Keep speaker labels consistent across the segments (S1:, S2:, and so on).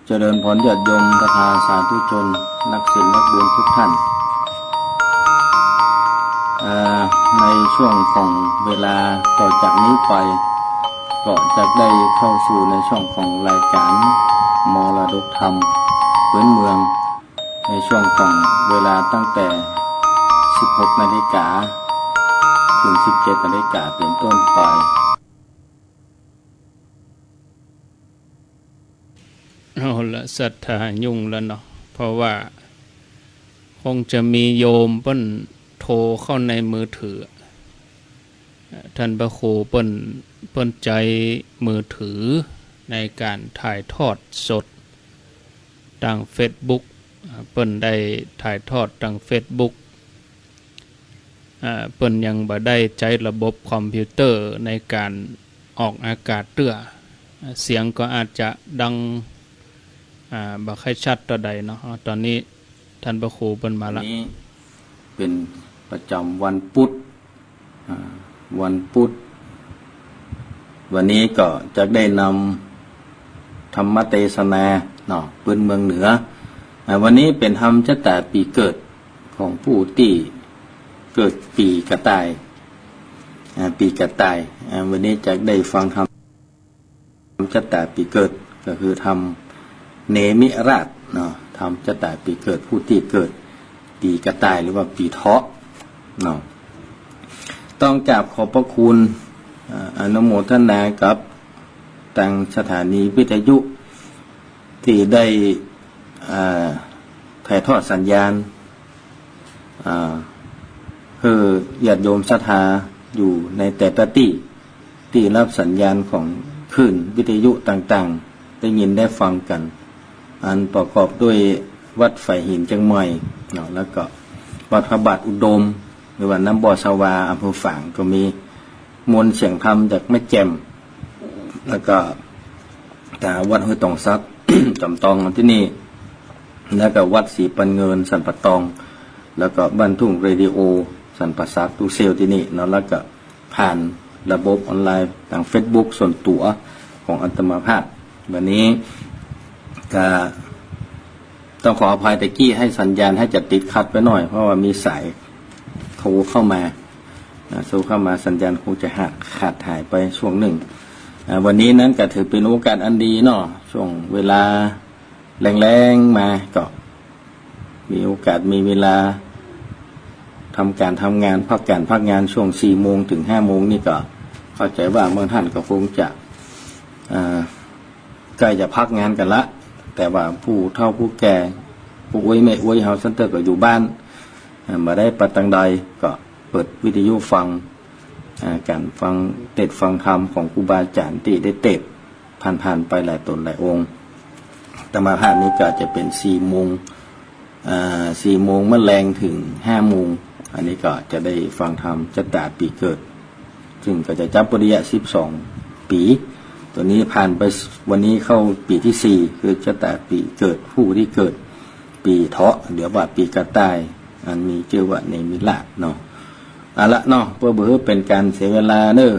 S1: เจริญพรญาติโยมศรัทธาสาธุชนนักศีลนักบุญทุกท่านในช่วงของเวลาต่อจากนี้ไปก็จะได้เข้าสู่ในช่องของรายการมรดกธรรมพื้นเมืองในช่วงของเวลาตั้งแต่ 16 นาฬิกาถึง 17 นาฬิกาเป็นต้นไป
S2: เอาละศรัทธายุ่งแล้วเนาะเพราะว่าคงจะมีโยมเปิ้นโทรเข้าในมือถือท่านพระครูเปิ้นใจมือถือในการถ่ายทอดสดทาง Facebook เปิ้นได้ถ่ายทอดทาง Facebook เปิ้นยังบ่ได้ใช้ระบบคอมพิวเตอร์ในการออกอากาศเตื้อเสียงก็อาจจะดังบ่ค่อยชัดต่อใดเนาะตอนนี้ท่านพระครูเปิ้นมาละ
S1: นี้เป็นประจำวันพุธวันนี้ก็จะได้นำธรรมเทศนาเนาะพื้นเมืองเหนือวันนี้เป็นธรรมชะตาปีเกิดของผู้ที่เกิดปีกระต่ายวันนี้จะได้ฟังธรรมชะตาปีเกิดก็คือธรรมเนมิราชเนาะธรรมชะตาปีเกิดผู้ที่เกิดปีกระต่ายหรือว่าปีเถาะเนาะต้องกราบขอบพระคุณอนุโมทนากับทางสถานีวิทยุที่ได้ถ่ายทอดสัญญาณคือญาติโยมศรัทธาอยู่ในแต่ละที่รับสัญญาณของคลื่นวิทยุต่างๆได้ยินได้ฟังกันอันประกอบด้วยวัดไฝหินจังใหม่เนาะแล้วก็วัดพระบาทอุดมหรือว่าน้ำบ่อสวาอำเภอฝางก็มีมนต์เสียงธรรมจากแม่แจ่มแล้วก็วัดห้วยตองซัก จำตองที่นี่แล้วก็วัดศรีปันเงินสันปะตองแล้วก็บ้านทุ่งเรดิโอสันปะซักตูเซลที่นี่เนาะแล้วก็ผ่านระบบออนไลน์ทาง Facebook ส่วนตัวของอัตมาภาพวันนี้ก็ต้องขออภัยตะกี้ให้สัญญาณให้จะติดขัดไปหน่อยเพราะว่ามีสายโทรเข้ามาสัญญาณคงจะขาดหายไปช่วงหนึ่งวันนี้นั้นก็ถือเป็นโอกาสอันดีเนาะช่วงเวลาแรงๆมาก็มีโอกาสมีเวลาทำการทำงานพักงานช่วง 4 โมงถึง 5 โมงนี่ก็เข้าใจว่าเมื่อท่านก็คงจะใกล้จะพักงานกันละแต่ว่าผู้เฒ่าผู้แก่ผู้อวยแม่อวยเฮาซันเตอร์ก็อยู่บ้านมาได้ปัดตังใดก็เปิดวิทยุฟังการฟังเทศฟังธรรมของครูบาอาจารย์ที่ได้เทศผ่านไปหลายตนหลายองค์ธรรมภาพนี้ก็จะเป็น 4 โมงเมื่อแรงถึง 5 โมงอันนี้ก็จะได้ฟังธรรมชะตาปีเกิดซึ่งก็จะจับปริยะ12 ปีตัวนี้ผ่านไปวันนี้เข้าปีที่ 4คือชะตาปีเกิดผู้ที่เกิดปีเถาะเดี๋ยวว่าปีกระต่ายอันมีชื่อว่าเนมิราชเนาะละเนาะเพื่อเป็นการเสียเวลาเด้อ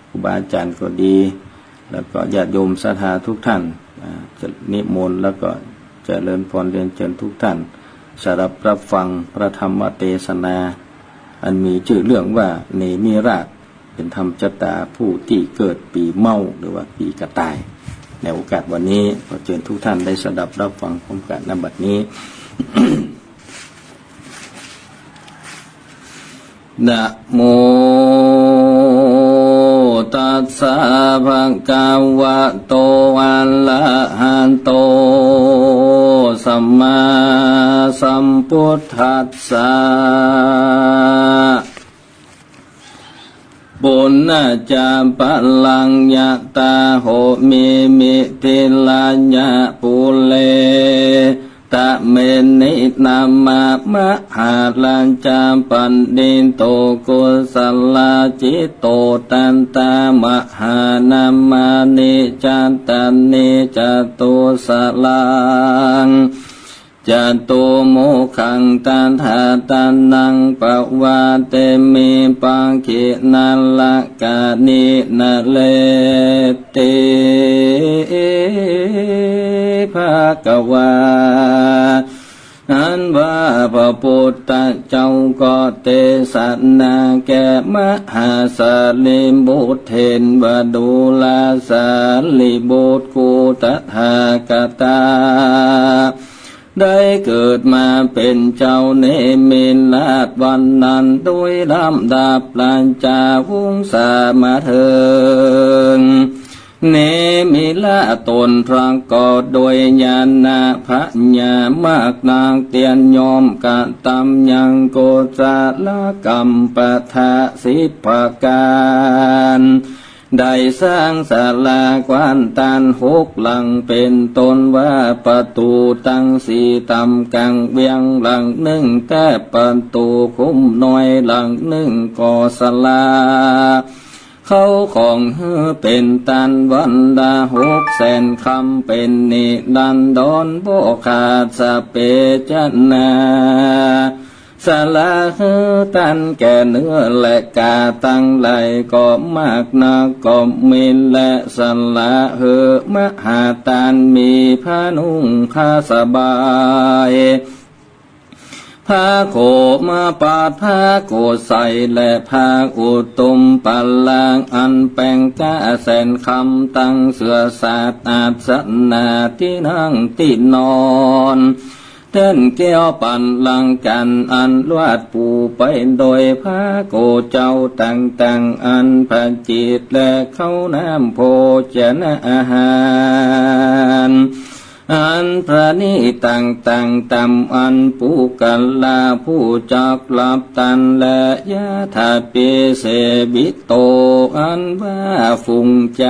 S1: ครูบาอาจารย์ก็ดีแล้วก็ญาติโยมศรัทธาทุกท่านจะนิมนต์แล้วก็เจริญพรเรียนเชิญทุกท่านสดับรับฟังพระธรรมเทศนาอันมีชื่อเรื่องว่าเนมิราชเป็นธรรมชะตาผู้ที่เกิดปีเมาหรือว่าปีกระต่ายในโอกาสวันนี้ขอเชิญทุกท่านได้สดับรับฟังพร้อมกันณบัดนี้ นะโมตัสสะภะคะวะโตอะระหะโตสัมมาสัมพุทธัสสะปุณณจาปะลังยะตาโหมิติลัญญะปุเลตะเมนินามะมะหาลัญจามปันดินโตกุสลาจิตโตตันตามหานามานิจันตันนิจตุสลัง จตุโมขังตันหาตันนังปวาเตมิปังขินัลละกานินาเลติ ภกวาอันว่าพระพุทธเจ้าก็เตศนาแก่มหาสารีบุตรเทนวดูลาสารีบุตรกุตถากตาได้เกิดมาเป็นเจ้าเนมินลาดวันนั้นด้วยลำดับหลังจากวงศามาเถิงเนมิลาตนพระก็โดยญาณพระญามากนางเตียนยอมกะตำยังโกจาลกรรมปะทะสิภการได้สร้างศาลากว้านตานหกหลังเป็นต้นว่าประตูตั้งสี่ตำกังเวียงหลังหนึ่งแก้ประตูคุ้มน้อยหลังหนึ่งก่อศาลาเขาของเป็นตันวันดา600,000 คำเป็นนิดันดอนโบขาดสเปจนาสลาตันแก่เนื้อและกาตั้งไหลก็มากนักก็มินและสลามหาตานมีผ้านุ่งผ้าสบายผ้าโขมาปาดผ้าโกใส่และผ้าอุตุมปัลลางอันแปงกะแสนคำตั้งเสือสาดอาสนาที่นั่งที่นอนเต้นแก้วปั่นลังกันอันลวดปูไปโดยพระโกเจ้าต่างๆอันพระจิตและเข้าน้ำโภชนะอาหารอันพระนิต่างๆตำอันปูกัลลาผู้จักลับตันและยะถาเปเสบิโตอันว่าฟุงใจ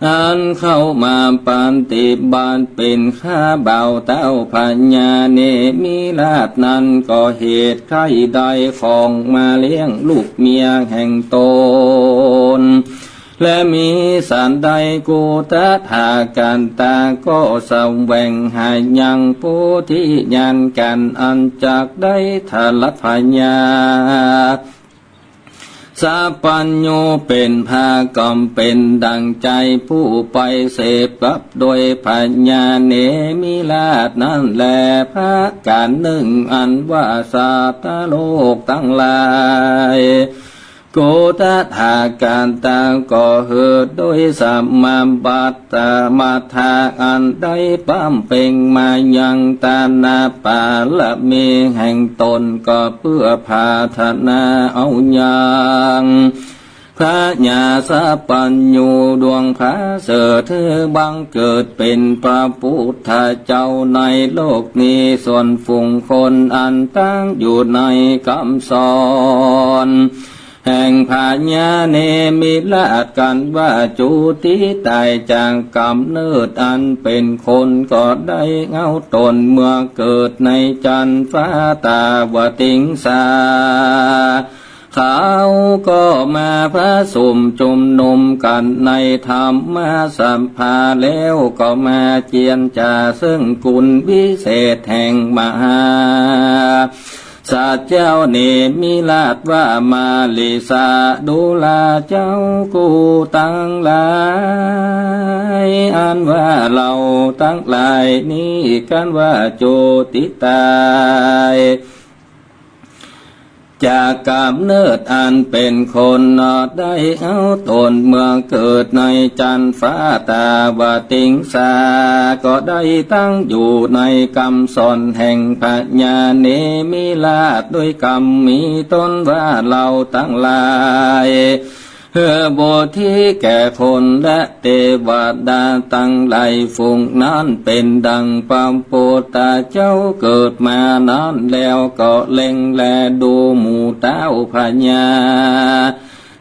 S1: อันเข้ามาปานติบานเป็นข้าเบาเต้าพัญญาเนมิลาดนั้นก็เหตุใครใดของมาเลี้ยงลูกเมียแห่งตนและมีสารใดกูตถากันตาก็สแวงหายังผู้ที่ยันกันอันจากได้ทลัพญาสัพพัญโญเป็นภากรรมเป็นดังใจผู้ไปเสพกับโดยปัญญาเนมิลาดนั่นแลพระการหนึ่งอันว่าสัตตโลกทั้งหลายโกตถาการต่างก็เหิดโดยสัมมาบัตตมาทาอันได้ปั้มเป่งมายังตานาปาละเมแห่งตนก็เพื่อพาธนาเอาอย่างพระญาสัพพัญญูดวงพระเสถิบังเกิดเป็นพระพุทธเจ้าในโลกนี้ส่วนฝูงคนอันตั้งอยู่ในคำสอนแห่งพาญาเนมิลาดกันว่าจุติตายจากกำเนิดอันเป็นคนก็ได้เงาตนเมื่อเกิดในจันฟ้าตาวติงสาเขาก็มาพระสุมจุมนุมกันในธรรมสัมภาแล้วก็มาเจียนจ่าซึ่งกุลวิเศษแห่งมหาสัตว์เจ้าเนมิลาดว่ามาลิสาดูลาเจ้ากูตั้งหลายอันว่าเราตั้งหลายนี้กันว่าโจติตายจากกำเนิดอันเป็นคนได้เอาตนเมื่อเกิดในจันฟ้าตาวติงสาก็ได้ตั้งอยู่ในกรรมสอนแห่งปัญญาเนมิลาดด้วยกรรมมีตนว่าเราตั้งหลายบทที่แก่คนและเทวดาตั้งหลายฝูงนั้นเป็นดังปัมโปตาเจ้าเกิดมานานแล้วก็เล็งแลดูหมู่เต้าพญา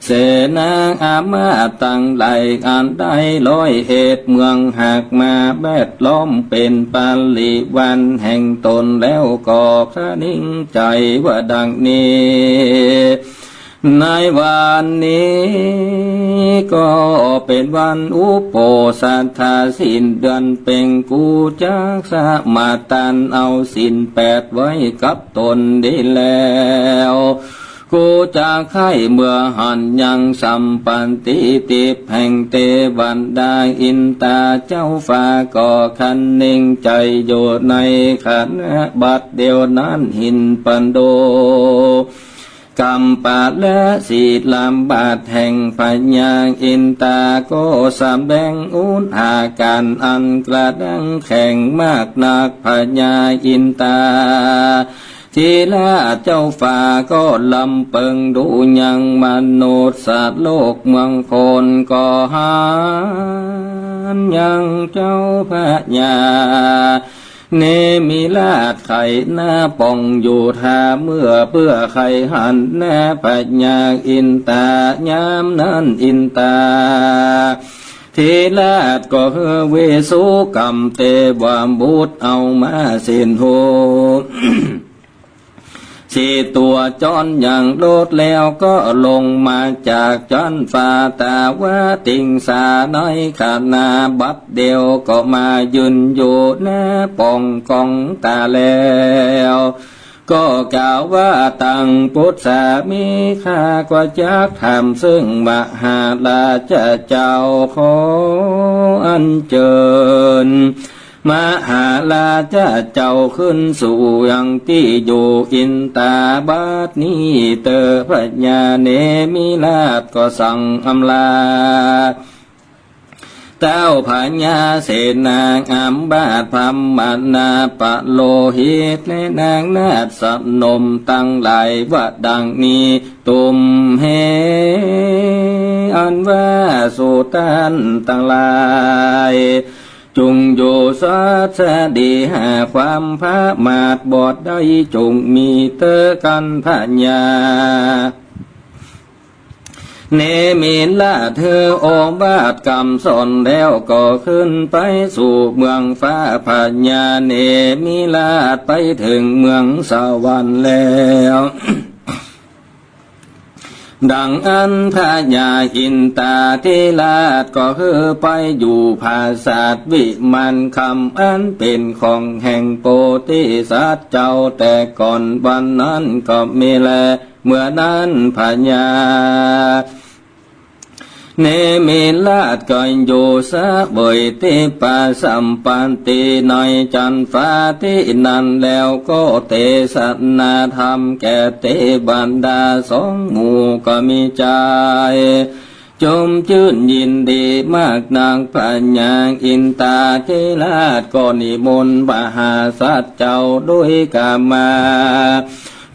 S1: เสนาอามาตั้งหลายอันได้ร้อยเหตุเมืองหากมาแบดล้อมเป็นปาลิวันแห่งตนแล้วก็คนิ่งใจว่าดังนี้ในวันนี้ก็เป็นวันอุปโภสัทธาสิ้นเดือนเพ็ญกูจักสมาตันเอาศีล8ไว้กับตนได้แล้วกู กูจะไข่เมื่อหันยังสัมปันติติแห่งเทวันดาอินตาเจ้าฟ้าก่อคันนิ่งใจอยู่ในขันบัดเดียวนั้นหินปันโดกรรมปาและศีลำบาดแห่งปัญญาอินตาก็สำแดงอุนอาการอันกระดังแข่งมากนักปัญญาอินตาทีละเจ้าฟ้าก็ลำเปิงดูยังมนุษย์สัตว์โลกเมืองคนก็หานยังเจ้าพระญาเนมิลาดไข่หน้าป่องอยู่ท่าเมื่อเพื่อไข่หันหน้าปัญญาอินตายามนั้นอินตาทีลาดก็เวสุกรรมเตวามบุตรเอามาสินโหสี่ตัวจอนอย่างโลดแล้วก็ลงมาจากจอนฟ้าตาว่าติงสาน้อยขานาบัดเดียวก็มายืนอยู่หน้าป่องกองตาแล้วก็กล่าวว่าตังพุทธามีค่ากว่าจักทำซึ่งมหาราชเจ้าขออัญเชิญมหาราชเจ้าขึ้นสู่ยังที่อยู่อินตาบัดนี้เตอพระญาเนมิลาศก็สั่งอำลาเต้าพญาเสนาอัมบาทพัมมานาปะโลหิตและนางนาฏสนมตั้งหลายว่าดังนี้ตุมเฮอันว่าสุตันตั้งหลายจงโยสัสดีหาความพระมาดบอดได้จงมีเตอกันพญาเนมิลาเธอโอวาทกรรมสอนแล้วก็ขึ้นไปสู่เมืองฟ้าพญาเนมิลาไปถึงเมืองสวรรค์แล้วดังอันพระญาอินตาธิราชก็คือไปอยู่ภาษาทวิมานคำอันเป็นของแห่งโพธิสัตว์เจ้าแต่ก่อนวันนั้นก็มีแลเมื่อนั้นพระญาเนมิลาศก็อยู่สะบอยติปาสัมปันติในจันฟ้าที่นั่นแล้วก็เตสนาธรรมแก่เตบันดาสองหมู่ก็มีใจจมชื่นยินดีมากนางปัญญาอินตาธิราชก็นิมนต์มหาสัตว์เจ้าด้วยกามา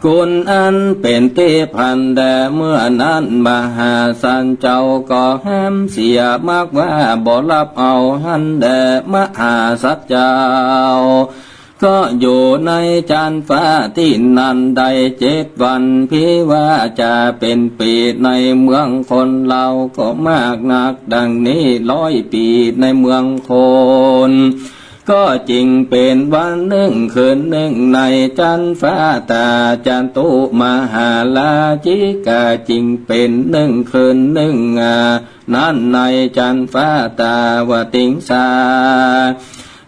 S1: คุณอันเป็นเทพันแด่เมื่อนั้นมหาสันเจ้าก็ห้ามเสียมากว่าบ่รับเอาหันแด่มหาสัตว์เจ้าก็อยู่ในจานฟ้าที่นั่นได้7 วันพิว่าจะเป็นปีในเมืองคนเราก็มากนักดังนี้100 ปีในเมืองคนก็จริงเป็นวันหนึ่งคืนหนึ่งในจันฟ้าตาจันตุมหาลาจิกาจริงเป็น1 คืน 1นั้นในจันฟ้าตาวติงสา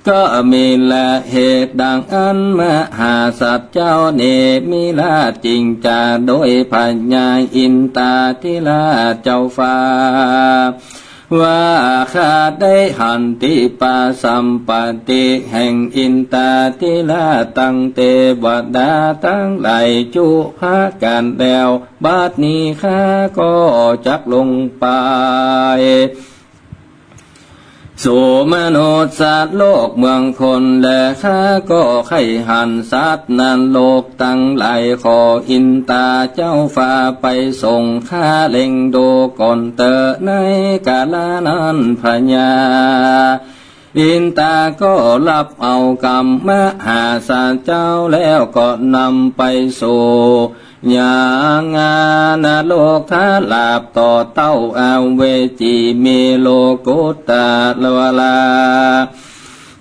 S1: ก็มีละเหตุดังอันมหาสัตว์เจ้าเนมิลาศจริงจาโดยพญาอินตาธิราชเจ้าฟ้าว่าข้าได้หันติปาสัมปติแห่งอินตาธิราชตั้งเทวดาตั้งหลายจุภากันแล้วบัดนี้ข้าก็จักลงไปสู่มนุษย์สัตว์โลกเมืองคนและข้าก็ไข่หันสัตว์นั้นโลกตั้งหลายขออินตาเจ้าฟ้าไปส่งข้าเล็งดูก่อนเตอในกาลนั้นพญาอินตาก็รับเอากรรมมหาศาลเจ้าแล้วก็นำไปสู่ญาณานโลกทาลาบต่อเต้าอาเวจีเมโลกุตาลวลา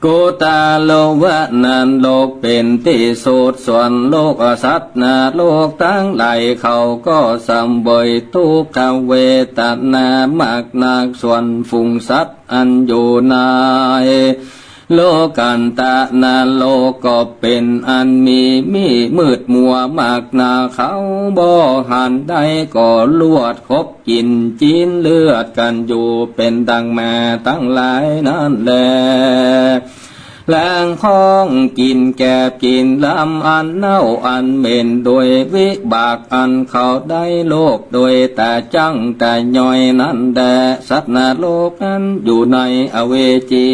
S1: กุตาโลวะนันโลกเป็นที่สุดส่วนโลกอสัตนาโลกทั้งหลายเขาก็สัมบอยทุกขเวทนามากนักส่วนฝูงสัตว์อันอยู่ใน โลกันตะนาโลกก็เป็นอันมีมืดมัวมากนาเขาบ่หันได้ก็ลวดคบกินจีนเลือดกันอยู่เป็นดังแม่ตั้งหลายนั่นแลแล้งห้องกินแกบกินลำอันเน่าอันเหม็นโดยวิบากอันเขาได้โลกโดยแต่จังแต่ย่อยนั้นแดสัตว์นรกนั้นอยู่ในอเวจี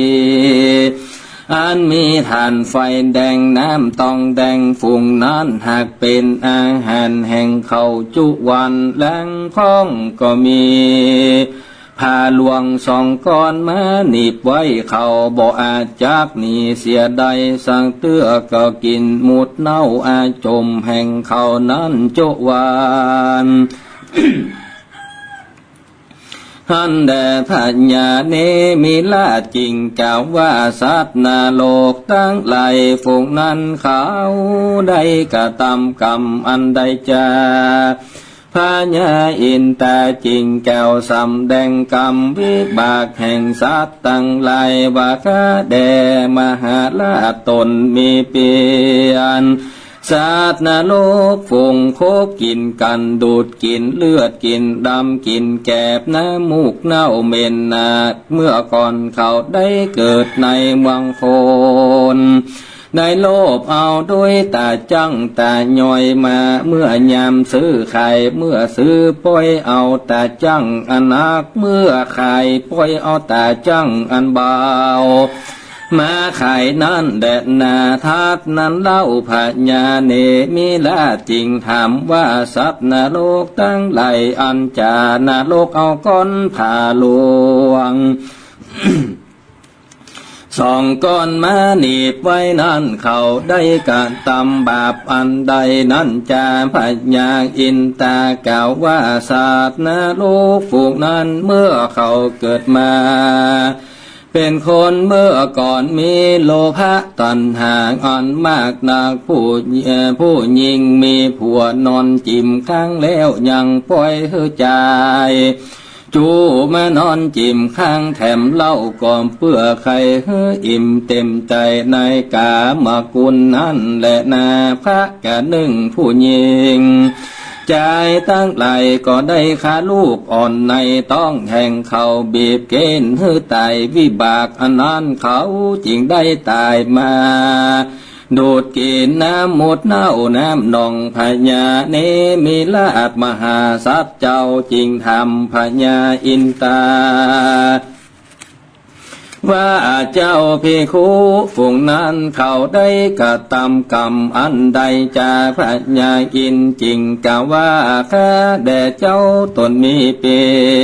S1: อันมีฐานไฟแดงน้ำตองแดงฝุ่งนั้นหากเป็นอาหารแห่งเขาจุวันแล้งห้องก็มีผ้าลวงสองก้อนมาหนีบไว้เขาบ่อาจจักหนีเสียใดสั่งเตื้อก็กินหมุดเน่าอาจมแห่งเขานั้นโจวานหันแด่พัญญาเนมิลาจริงกล่าวว่าสัตว์นาโลกตั้งหลายฝูงนั้นเขาได้กระทำกรรมอันใดจาพญาอินตาจริงแก้วสำแดงกรรมวิบากแห่งสัตว์ตั้งหลายว่าข้าแด่มหาลาตนมีเปียนสัตว์นรกฝูงโคบกินกันดูดกินเลือดกินดำกินแกบน้ำมูกเน่าเหม็นนาเมื่อก่อนเขาได้เกิดในเมืองโคนได้โลภเอาด้วยตาจังตาย่อยมาเมื่อยามซื้อไข่เมื่อซื้อป้อยเอาตาจังอันนักเมื่อไข่ป้อยเอาตาจังอันเบามาไข่นั้นแดดนาทัดนั้นเล่าพญาเนมิลาจริงถามว่าสัตว์นรกตั้งหลายอันจานรกเอาก้อนผ่าลวง สองก้อนมาหนีบไว้นั้นเขาได้การตำบาปอันใดนั้นจาพญาอินตากล่าวว่าสัตว์นรกฝูงนั้นเมื่อเขาเกิดมาเป็นคนเมื่อก่อนมีโลภะตัณหาอ่อนมากนักผู้หญิงมีผัวนอนจิ้มข้างแล้วยังปล่อยหัวใจจูมานอนจิ้มข้างแถมเล่าก่อมเพื่อใครอิ่มเต็มใจในกามกุลนั่นแหละนาพระกะหนึ่งผู้หญิงใจตั้งไหลก็ได้ขาลูกอ่อนในต้องแห่งเขาบีบเกณฑ์หื้อตายวิบากอันนั้นเขาจึงได้ตายมาดูดกินน้ำหมดเน่าน้ำนองพญาเนมิลาดมหาสัตว์เจ้าจริงทำพญาอินตาว่าเจ้าภิกขุฝูงนั้นเขาได้กระทำกรรมอันใดจาพญาอินจริงกล่าวว่าข้าแด่เจ้าตนมีเปี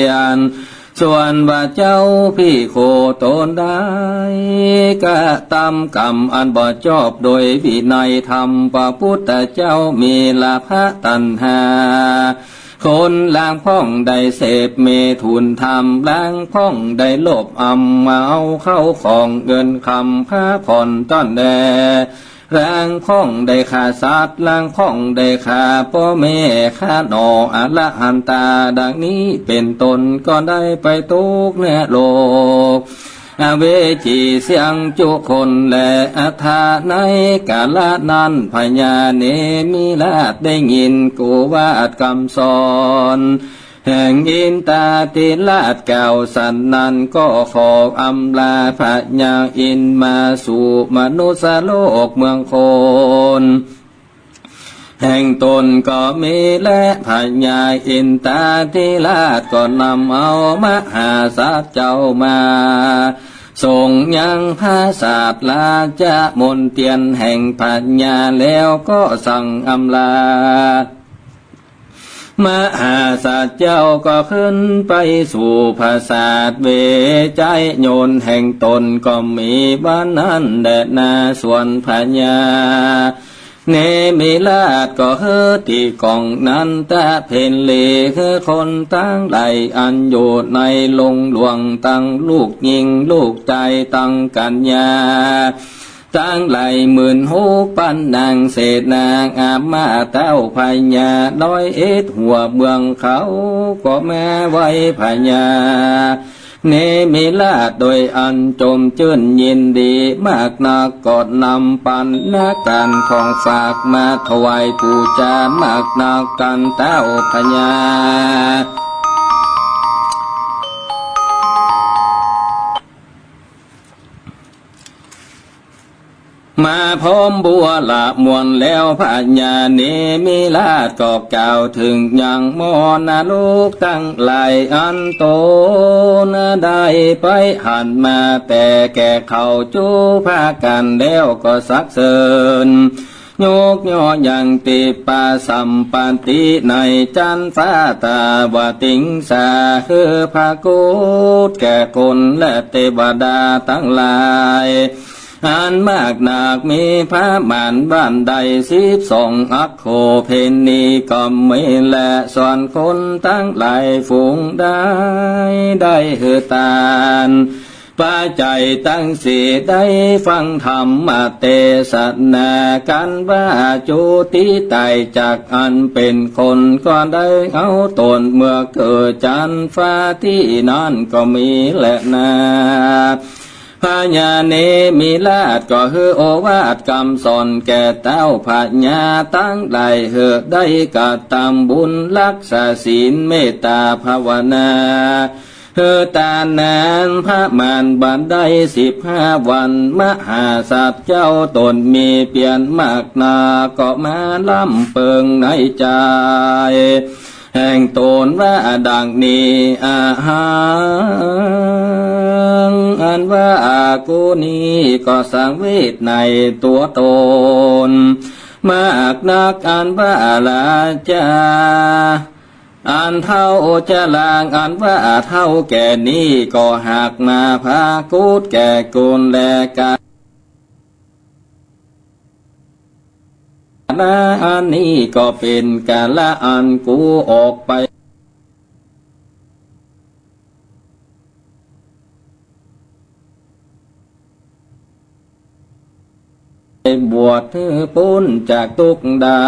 S1: ยนส่วนว่าเจ้าภิกขุตนได้กระทำกรรมอันบ่ชอบโดยวินัยธรรมพระพุทธเจ้ามีลาภตัณหาคนล้างพ้องได้เสพเมถุนธรรมล้างพ้องได้โลภอำเมาเข้าของเงินคำผ้าผ่อนต้อนแดล้างพ้องได้ขาสัตว์ล้างพ้องได้ขาพ่อแม่ขาหนออละหันตาดังนี้เป็นตนก็ได้ไปทุกเนื้อโลกอเวจีเสียงจุคนและอัฏฐาในกาลนั้นพญาเนมิลาดได้ยินกูวาดคำสอนแห่งอินตาติลาดเก่าสันนันก็ขออำลาพญาอินมาสู่มนุษย์โลกเมืองโคนแห่งตนก็มีและพญาอินตาติลาดก็นำเอามหาสัตว์เจ้ามาส่งยังพระศาสลาจะมนเตียนแห่งปัญญาแล้วก็สั่งอำลามหาสัตว์เจ้าก็ขึ้นไปสู่พระศาสเวใจโยนแห่งตนก็มีบ้านนั้นแดดนาส่วนพญาเนมิลาดก็เฮติกองนั้นตาเพนเลคือคนตั้งไหลอันอยู่ในลงหลวงตั้งลูกยิงลูกใจตั้งกัญญาตั้งไหลหมื่นหูปันนางเศษนางอามาเต้าพญาน้อยเอ็ดหัวเมืองเขาก็แม่ไว้พญา เนมิลาโดยอันจมชื่นยินดีมากนักกอดนำปันนาการของฝากมาถวายปูจามากนักกันเต้าพญามาพร้อมบัวละมวนแล้วพญาเนมิลาดก็กล่าวถึงอย่างมอนาลูกตั้งหลายอันโตนะได้ไปหันมาแต่แก่เขาจูพากันแล้วก็สักเสริญโยกย่ออย่างติปาสัมปันติในจันฟ้าตาวติงสาคือพากุฏแก่คนและเทวดาทั้งหลายอันมากหนักมีพระมารบ้านใด12อัคโคเพนนีก็ไม่และส่วนคนทั้งหลายฝูงได้หือตานปัจจัยตั้งสีได้ฟังธรรมเทศนากันว่าจุติตายจากอันเป็นคนก็ได้เอาตนเมื่อเกิดจันฟ้าที่นั่นก็มีแหละนาพญาเนมิลาดก็คือโอวาทคำสอนแก่เต้าพญาตั้งหลายเหอได้กระทำบุญรักษาศีลเมตตาภาวนาเฮตานานพระมารบันได้15 วันมหาสัตว์เจ้าตนมีเปลี่ยนมากนาก็มาล้ำเปิงในใจแห่งตนว่าดังนี้อาหังอันว่าอากูนี้ก็สังเวชในตัวตนมากนักอันว่าลาจาอันเท่าจะลางอันว่าเท่าแก่นี้ก็หากมาพากูดแก่กุลและกาอันนี้ก็เป็นกาละอันกูออกไปบวชพ้นจากทุกข์ได้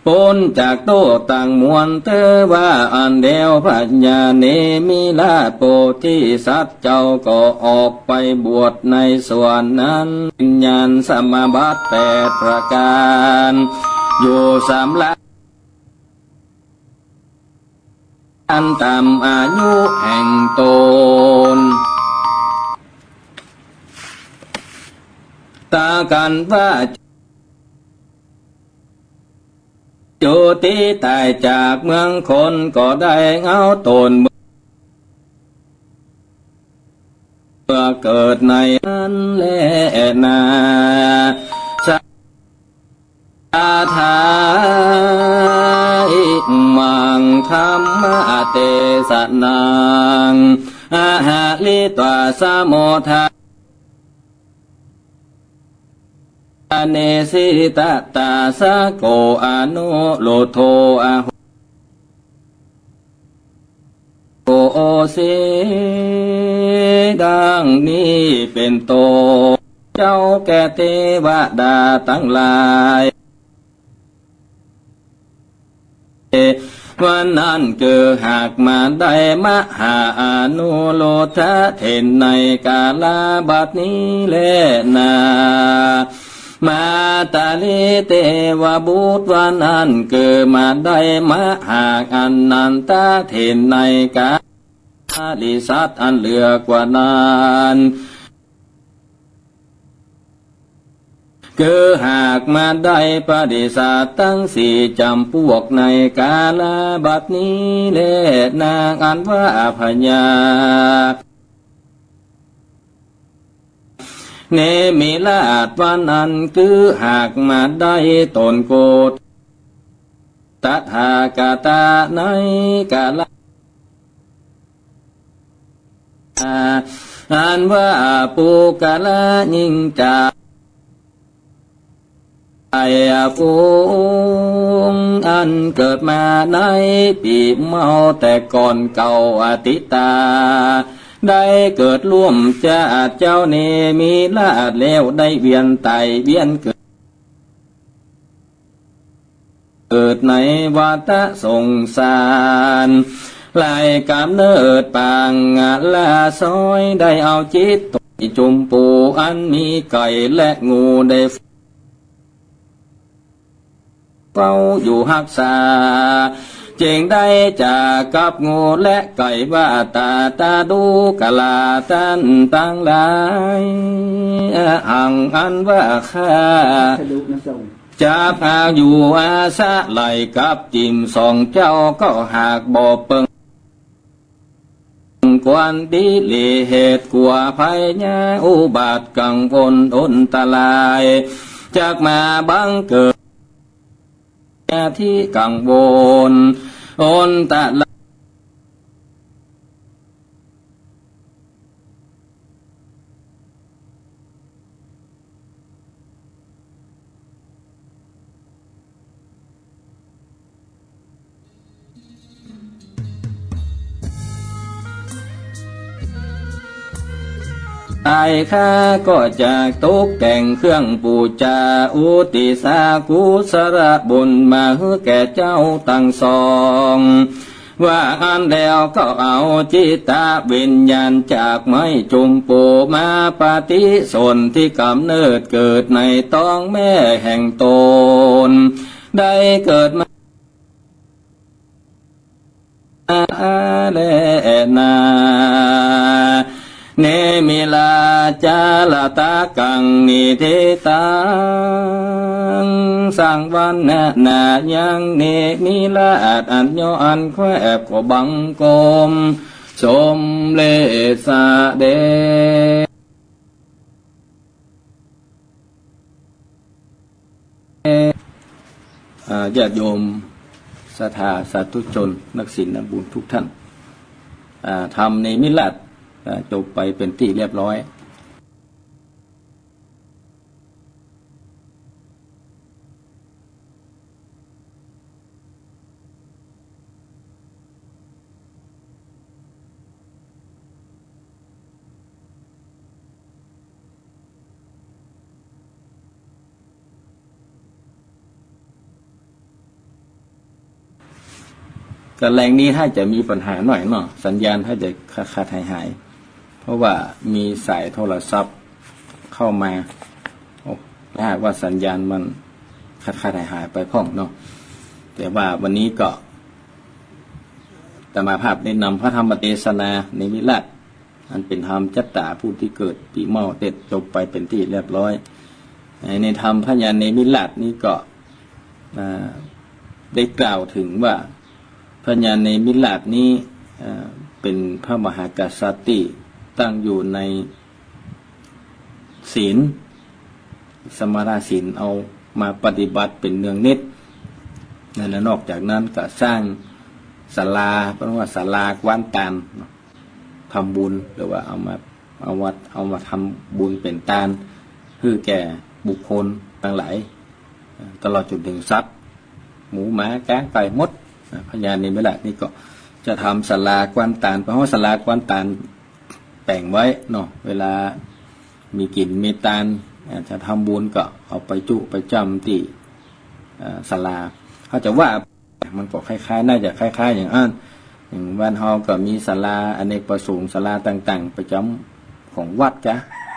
S1: พ้นจากโตต่างมวลเธอว่าอันเดียวพญาเนมิลาโพธิสัตว์เจ้าก็ออกไปบวชในส่วนนั้นวิญญาณสมาบัติ8 ประการอยู่3 ล้านอันตามอายุแห่งตนตากันว่าจุติตายจากเมืองคนก็ได้เอาตนเมื่อเกิดในนั้นแลนาสัทธามังธรรมเตสนังอาหาลิตวาสโมทาเนสิตตาสะโกอนุโลโทอะโกโอสิดังนี้เป็นโตเจ้าแก่เทวดาทั้งหลายวันนั้นคือหากมาได้มหาอนุโลทะเทนในกาลบัดนี้แลนามาตาลิเตวบุตรวันนั้นเกิดมาได้มหาอันนันตาเทนในกาลิสัตอันเหลือกว่านั้นคือหากมาได้ปฏิสัตตั้ง4 จำพวกในกาลบัดนี้แลนางอันว่าพญา เนมิลาดวันอันคือหากมาได้ตนโกตถากตาในกาลอันว่าปุกะละยิ่งจาไอ้ฟูงอันเกิดมาในปีเมาแต่ก่อนเก่าอติตาได้เกิดร่วมจะเจ้าเนมีลาดแล้วได้เวียนไตเวียนเกิดในวัฏสงสารลายกำเนิดปางลาซอยได้เอาจิตตจุมปูอันมีไก่และงูได้เฝ้าอยู่หักษาเจงได้จากกับงูและไก่ว่าตาดูกะลาตันตั้งหลายหังอันว่าข้าจะพาอยู่อาสะไหลกับจิมสองเจ้าก็หากบ่เปิงกวนดีเลเหตุกลัวภัยญาอุบาทกังวลอนตรายจากมาบังเกิดที่กังวลอนตรายตายข้าก็จะตกแต่งเครื่องบูชาอุติสากุศลบุญมาให้แก่เจ้าทั้งสองว่าอันแล้วก็เอาจิตตวิญญาณจากไม้จุมปูมาปฏิสนธิกำเนิดเกิดในท้องแม่แห่งตนได้เกิดมาเลนาเนมิลาจาลตากังนิเทตังสังวันนายังเนมิลาอันโยอันแควบก็บังกมสมเลสาเดญาติโยมศรัทธาสาธุชนนักศีลนักบุญทุกท่านทำในมิลาดจบไปเป็นที่เรียบร้อยกระแรงนี้ถ้าจะมีปัญหาหน่อยเนาะสัญญาณถ้าจะขาดหายเพราะว่ามีสายโทรศัพท์เข้ามาถ้าหากว่าสัญญาณมันขาดหายไปพ่องเนาะแต่ว่าวันนี้ก็แต่มาภาพได้นำพระธรรมเทศนาในมิลาดอันเป็นธรรมจัตตาผู้ที่เกิดปีเมาเต็ดจบไปเป็นที่เรียบร้อยในธรรมพระญาณในมิลาดนี้ก็ได้กล่าวถึงว่าพระญาณในมิลาดนี้เป็นพระมหากษัตริย์ตั้งอยู่ในศีลสมาราศีลเอามาปฏิบัติเป็นเนืองนิดนั่นและนอกจากนั้นก็สร้างศาลาเพราะว่าศาลากว้านตานทำบุญหรือว่าเอามาทำบุญเป็นตานเพื่อแก่บุคคลทั้งหลายตลอดจนถึงทรัพย์หมูหมาแกะไก่มดพญานิมิตนี่ก็จะทำศาลากว้านตานเพราะว่าศาลากว้านตานแต่งไว้เนาะเวลามีกลิ่นมีตานจะทำบุญก็เอาไปจุไปจำที่ศาลาเขาจะว่ามันก็คล้ายๆน่าจะคล้ายๆอย่างอย่างบ้านเฮาก็มีศาลาอเนกประสงค์ศาลาต่างๆประจำของวัดจ้ะ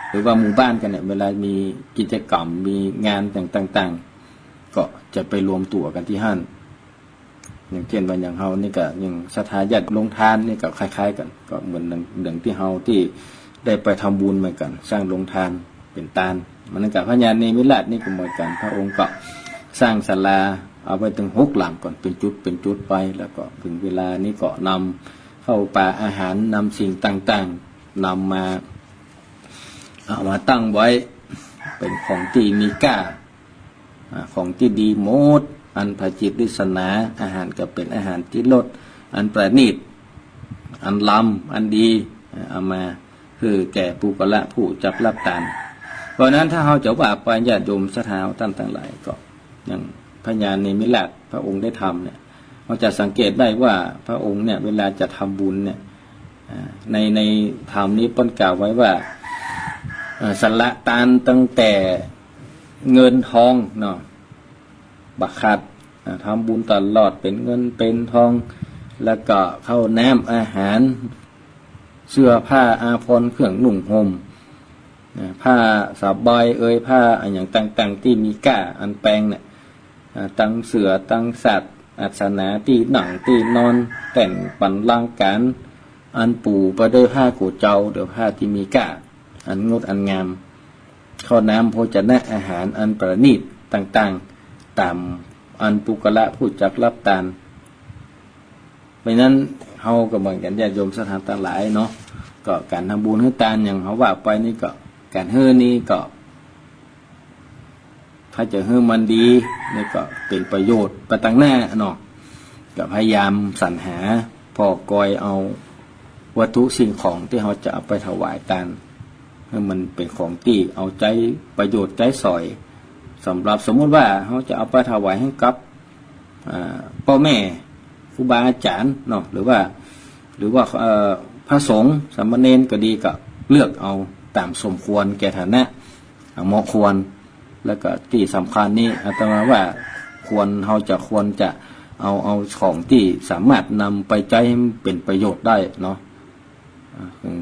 S1: หรือว่าหมู่บ้านกันเนี่ยเวลามีกิจกรรมมีงานต่างๆก็จะไปรวมตัวกันที่ห้านอย่างเช่นวันอย่างเฮานี่ก็อย่างศรัทธาญาติลงทานนี่ก็คล้ายๆกันก็เหมือนดังที่เฮาที่ได้ไปทำบุญเหมือนกันสร้างลงทานเป็นตานมันกับพระญาณในมิลาดนี่ก็เหมือนกันพระองค์ก็สร้างศาลาเอาไปถึง6 หลังก่อนเป็นจุดไปแล้วก็ถึงเวลานี้ก็นำเข้าป่าอาหารนำสิ่งต่างๆนำมา เอามาตั้งไว้เป็นของที่มีค่าของที่ดีหมดอันพระจิตริษนาอาหารก็เป็นอาหารที่ลดอันประณีตอันล้ำอันดีเอามาคือแก่ปุกละผู้จับรับทานเพราะนั้นถ้าเราจะว่าไปญาติโยมศรัทธาท่านทั้งหลายก็อย่างพญาเนมิราชพระองค์ได้ทำเนี่ยเราจะสังเกตได้ว่าพระองค์เนี่ยเวลาจะทำบุญเนี่ยในธรรมนี้ป้นกล่าวไว้ว่าสละทานตั้งแต่เงินทองเนาะบักขัดทำบุญตลอดเป็นเงินเป็นทองแล้วก็เข้าน้ำอาหารเสื้อผ้าอาภรณ์เครื่องนุ่งห่มผ้าสบายผ้าอย่างต่างๆที่มีก้าอันแปลงเนี่ยตั้งเสือตั้งสัตว์อัศนาที่หนังที่นอนแต่งปั่นล่างการอันปูไปด้วยผ้ากูเจ้าเดี๋ยวผ้าที่มีก้าอันงดอันงามข้าวน้ำโภชนะอาหารอันประณีตต่างๆตามอันปุกละผู้จักรับทานเพราะนั้นเฮาก็เหมือนกันญาติโยมศรัทธาทั้งหลายเนาะก็การทำบุญให้ทานอย่างเขาว่าไปนี่ก็การเฮือนี่ก็ถ้าจะเฮือมันดีนี่ก็เป็นประโยชน์ไปตั้งหน้าเนาะก็พยายามสรรหาพอกอยเอาวัตถุสิ่งของที่เขาจะเอาไปถวายทานให้มันเป็นของที่เอาใจประโยชน์ใจสอยสำหรับสมมุติว่าเขาจะเอาไปถวายให้กับพ่อแม่ครูบาอาจารย์เนาะหรือว่าพระสงฆ์สามเณรก็ดีก็เลือกเอาตามสมควรแก่ฐานะเหมาะควรแล้วก็ที่สำคัญนี่อาตมาว่าเราจะควรจะเอาของที่สามารถนำไปใช้ให้เป็นประโยชน์ได้เนาะ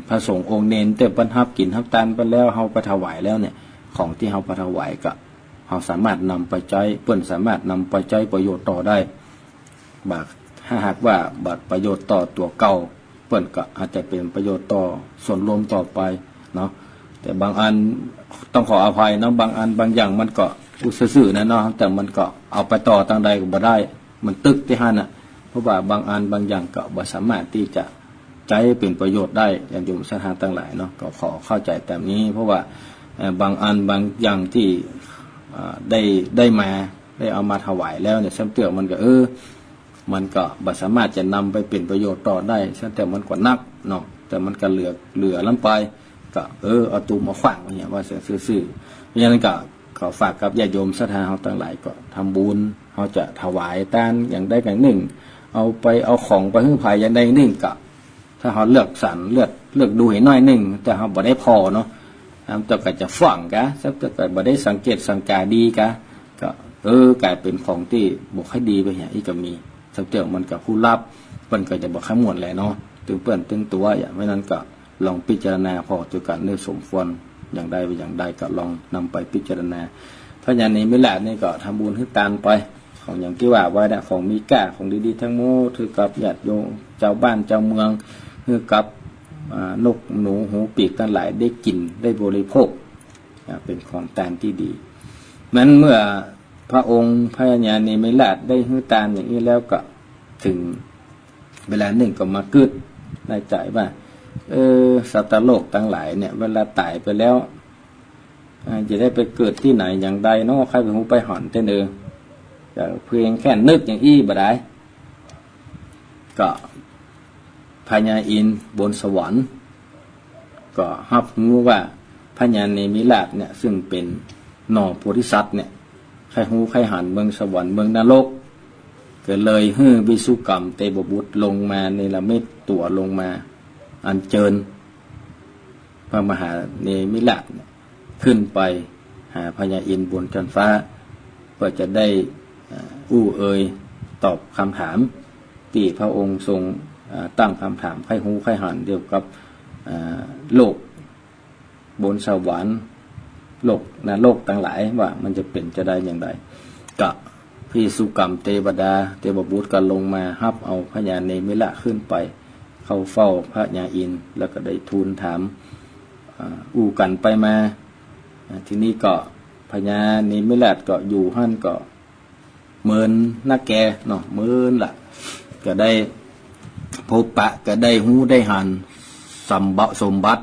S1: พระสงฆ์องค์เนรแต่บรรทับกินทับทานไปแล้วเราไปถวายแล้วเนี่ยของที่เราไปถวายก็เราสามารถนำไปใช้เพื่อนสามารถนำไปใช้ประโยชน์ต่อได้บากถ้าหากว่าบัตรประโยชน์ต่อตัวเก่าเพื่อนก็อาจจะเป็นประโยชน์ต่อส่วนรวมต่อไปเนาะแต่บางอันต้องขออภัยเนาะบางอันบางอย่างมันก็ซื่อๆนะเนาะแต่มันก็เอาไปต่อทางใดก็บ่ได้มันตึกที่หันอ่ะเพราะว่าบางอันบางอย่างก็บ่สามารถที่จะใช้เป็นประโยชน์ได้อย่างโยมศรัทธาทั้งหลายเนาะก็ขอเข้าใจแบบนี้เพราะว่าบางอันบางอย่างที่ได้มาได้เอามาถวายแล้วเนี่ยซ้ำเตือมันก็มันก็บ่สามารถจะนำไปเป็นประโยชน์ต่อได้ซ้ำแต่มันก็นักเนาะแต่มันก็เหลือล้ำไปก็เอาตูมาขวางเนี่ยว่าซื่อๆเพราะฉะนั้นก็ขอฝากกับญาติโยมศรัทธาเราทั้งหลายก็ทำบุญเขาจะถวายทานอย่างใดอย่างหนึ่งเอาของไปให้ภายอย่างใดหนึ่งก็ถ้าเขาเลือกสรรเลือกดูให้น้อยหนึ่งแต่เขาบ่ได้พอเนาะแต่ก็จะฝังกะสักแต่ก็บ่ได้สังเกตสังกาดีกะก็กลายเป็นของที่บ่ค่อยดีไปอย่างอีกก็มีสักเดียวมันกับผู้รับเปิ้นก็จะบ่ค่อยหมดแหละเนาะถึงเปิ้นถึงตัวอย่างไม่นั้นก็ลองพิจารณาพอตัวกันเนื้อสมควรอย่างใดไปอย่างใดก็ลองนำไปพิจารณาเพราะอย่างนี้ไม่ละนี่ก็ทำบุญให้ทานไปของอย่างที่ว่าไว้นะของมีค่าของดีๆทั้งหมดคือกับญาติโยมเจ้าบ้านเจ้าเมืองคือกับนกหนูหูปีกทั้งหลายได้กินได้บริโภคเป็นของทานที่ดีนั้นเมื่อพระองค์พระญาณเมราชได้ให้ทานอย่างนี้แล้วก็ถึงเวลาหนึ่งก็มาเกิดในใจว่าสัตว์โลกทั้งหลายเนี่ยเวลาตายไปแล้วจะได้ไปเกิดที่ไหนอย่างใดเนาะใครไปหูไปหอนเต้นจะเพียงแค่นึกอย่างอี้บ่ได้ก็พญาอินทร์บนสวรรค์ก็รับรู้ว่าพญาเนมิราชเนี่ยซึ่งเป็นหน่อโพธิสัตว์เนี่ยใครหูใครหันเมืองสวรรค์เมืองนรกก็เลยวิสุกรรมเตบบุตรลงมาในละเม็ดตัวลงมาอัญเชิญพระมหาเนมิราชขึ้นไปหาพญาอินทร์บนชั้นฟ้าเพื่อจะได้ตอบคำถามที่พระองค์ทรงตั้งคำถามใครหูใครหันเดียวกับโลกบนสวรรค์โลกโลกต่างหลายว่ามันจะเป็นจะได้อย่างไรก็พิสุกรรมเทวบุตรก็ลงมาฮับเอาพญาเนมิราชขึ้นไปเข้าเฝ้าพระญาอินทร์แล้วก็ได้ทูลถามกันไปมาทีนี้ก็พญาเนมิราชก็อยู่หั่นก็เหมือนนักแกเนาะเหมือนล่ะก็ได้พบปะก็ได้หูได้หันสมบัติ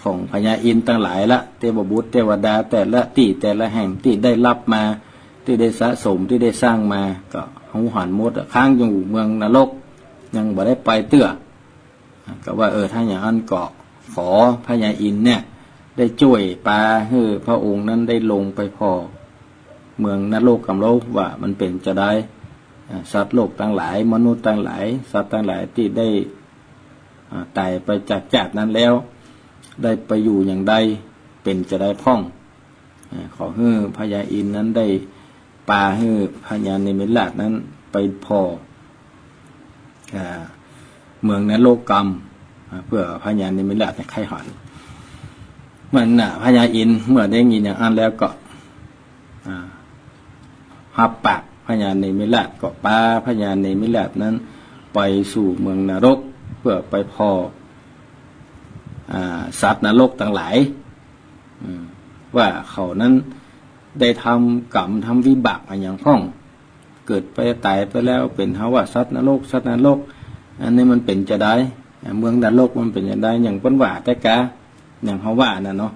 S1: ของพญาอินทร์ทั้งหลายละเทพบุตรเทวดาแต่ละที่แต่ละแห่งที่ได้รับมาที่ได้สะสมที่ได้สร้างมาก็หูหันหมดค้างอยู่เมืองนรกยังบ่ได้ไปเตื้อก็ว่าถ้าอย่างนั้นก็ขอพญาอินทร์เนี่ยได้ช่วยปาให้พระองค์นั้นได้ลงไปพอเมืองนรกกำโลกว่ามันเป็นจะได้สัตว์โลกทั้งหลายมนุษย์ทั้งหลายสัตว์ทั้งหลายที่ได้ตายไปจากนั้นแล้วได้ไปอยู่อย่างใดเป็นจะได้พ่องขอให้พญาอินทร์นั้นได้ปาให้พญาเนมิราชนั้นไปพอเมืองนรกกรรมเพื่อพญาเนมิราชในไข้หันมันพญาอินทร์เมื่อได้ยินอย่างนั้นแล้วก็หับปากพญาเนมิราชก็ปาพญาเนมิราชนั้นไปสู่เมืองนรกเพื่อไปพอสัตว์นรกทั้งหลายว่าเขานั้นได้ทำกรรมทำวิบากอย่างพ้องเกิดไปตายไปแล้วเป็นหาว่าสัตว์นรกสัตว์นรกอันนี้มันเป็นจะได้เมืองนรกมันเป็นจะได้อย่างป้นว่าแต่กะอย่างเขาว่าน่ะเนาะ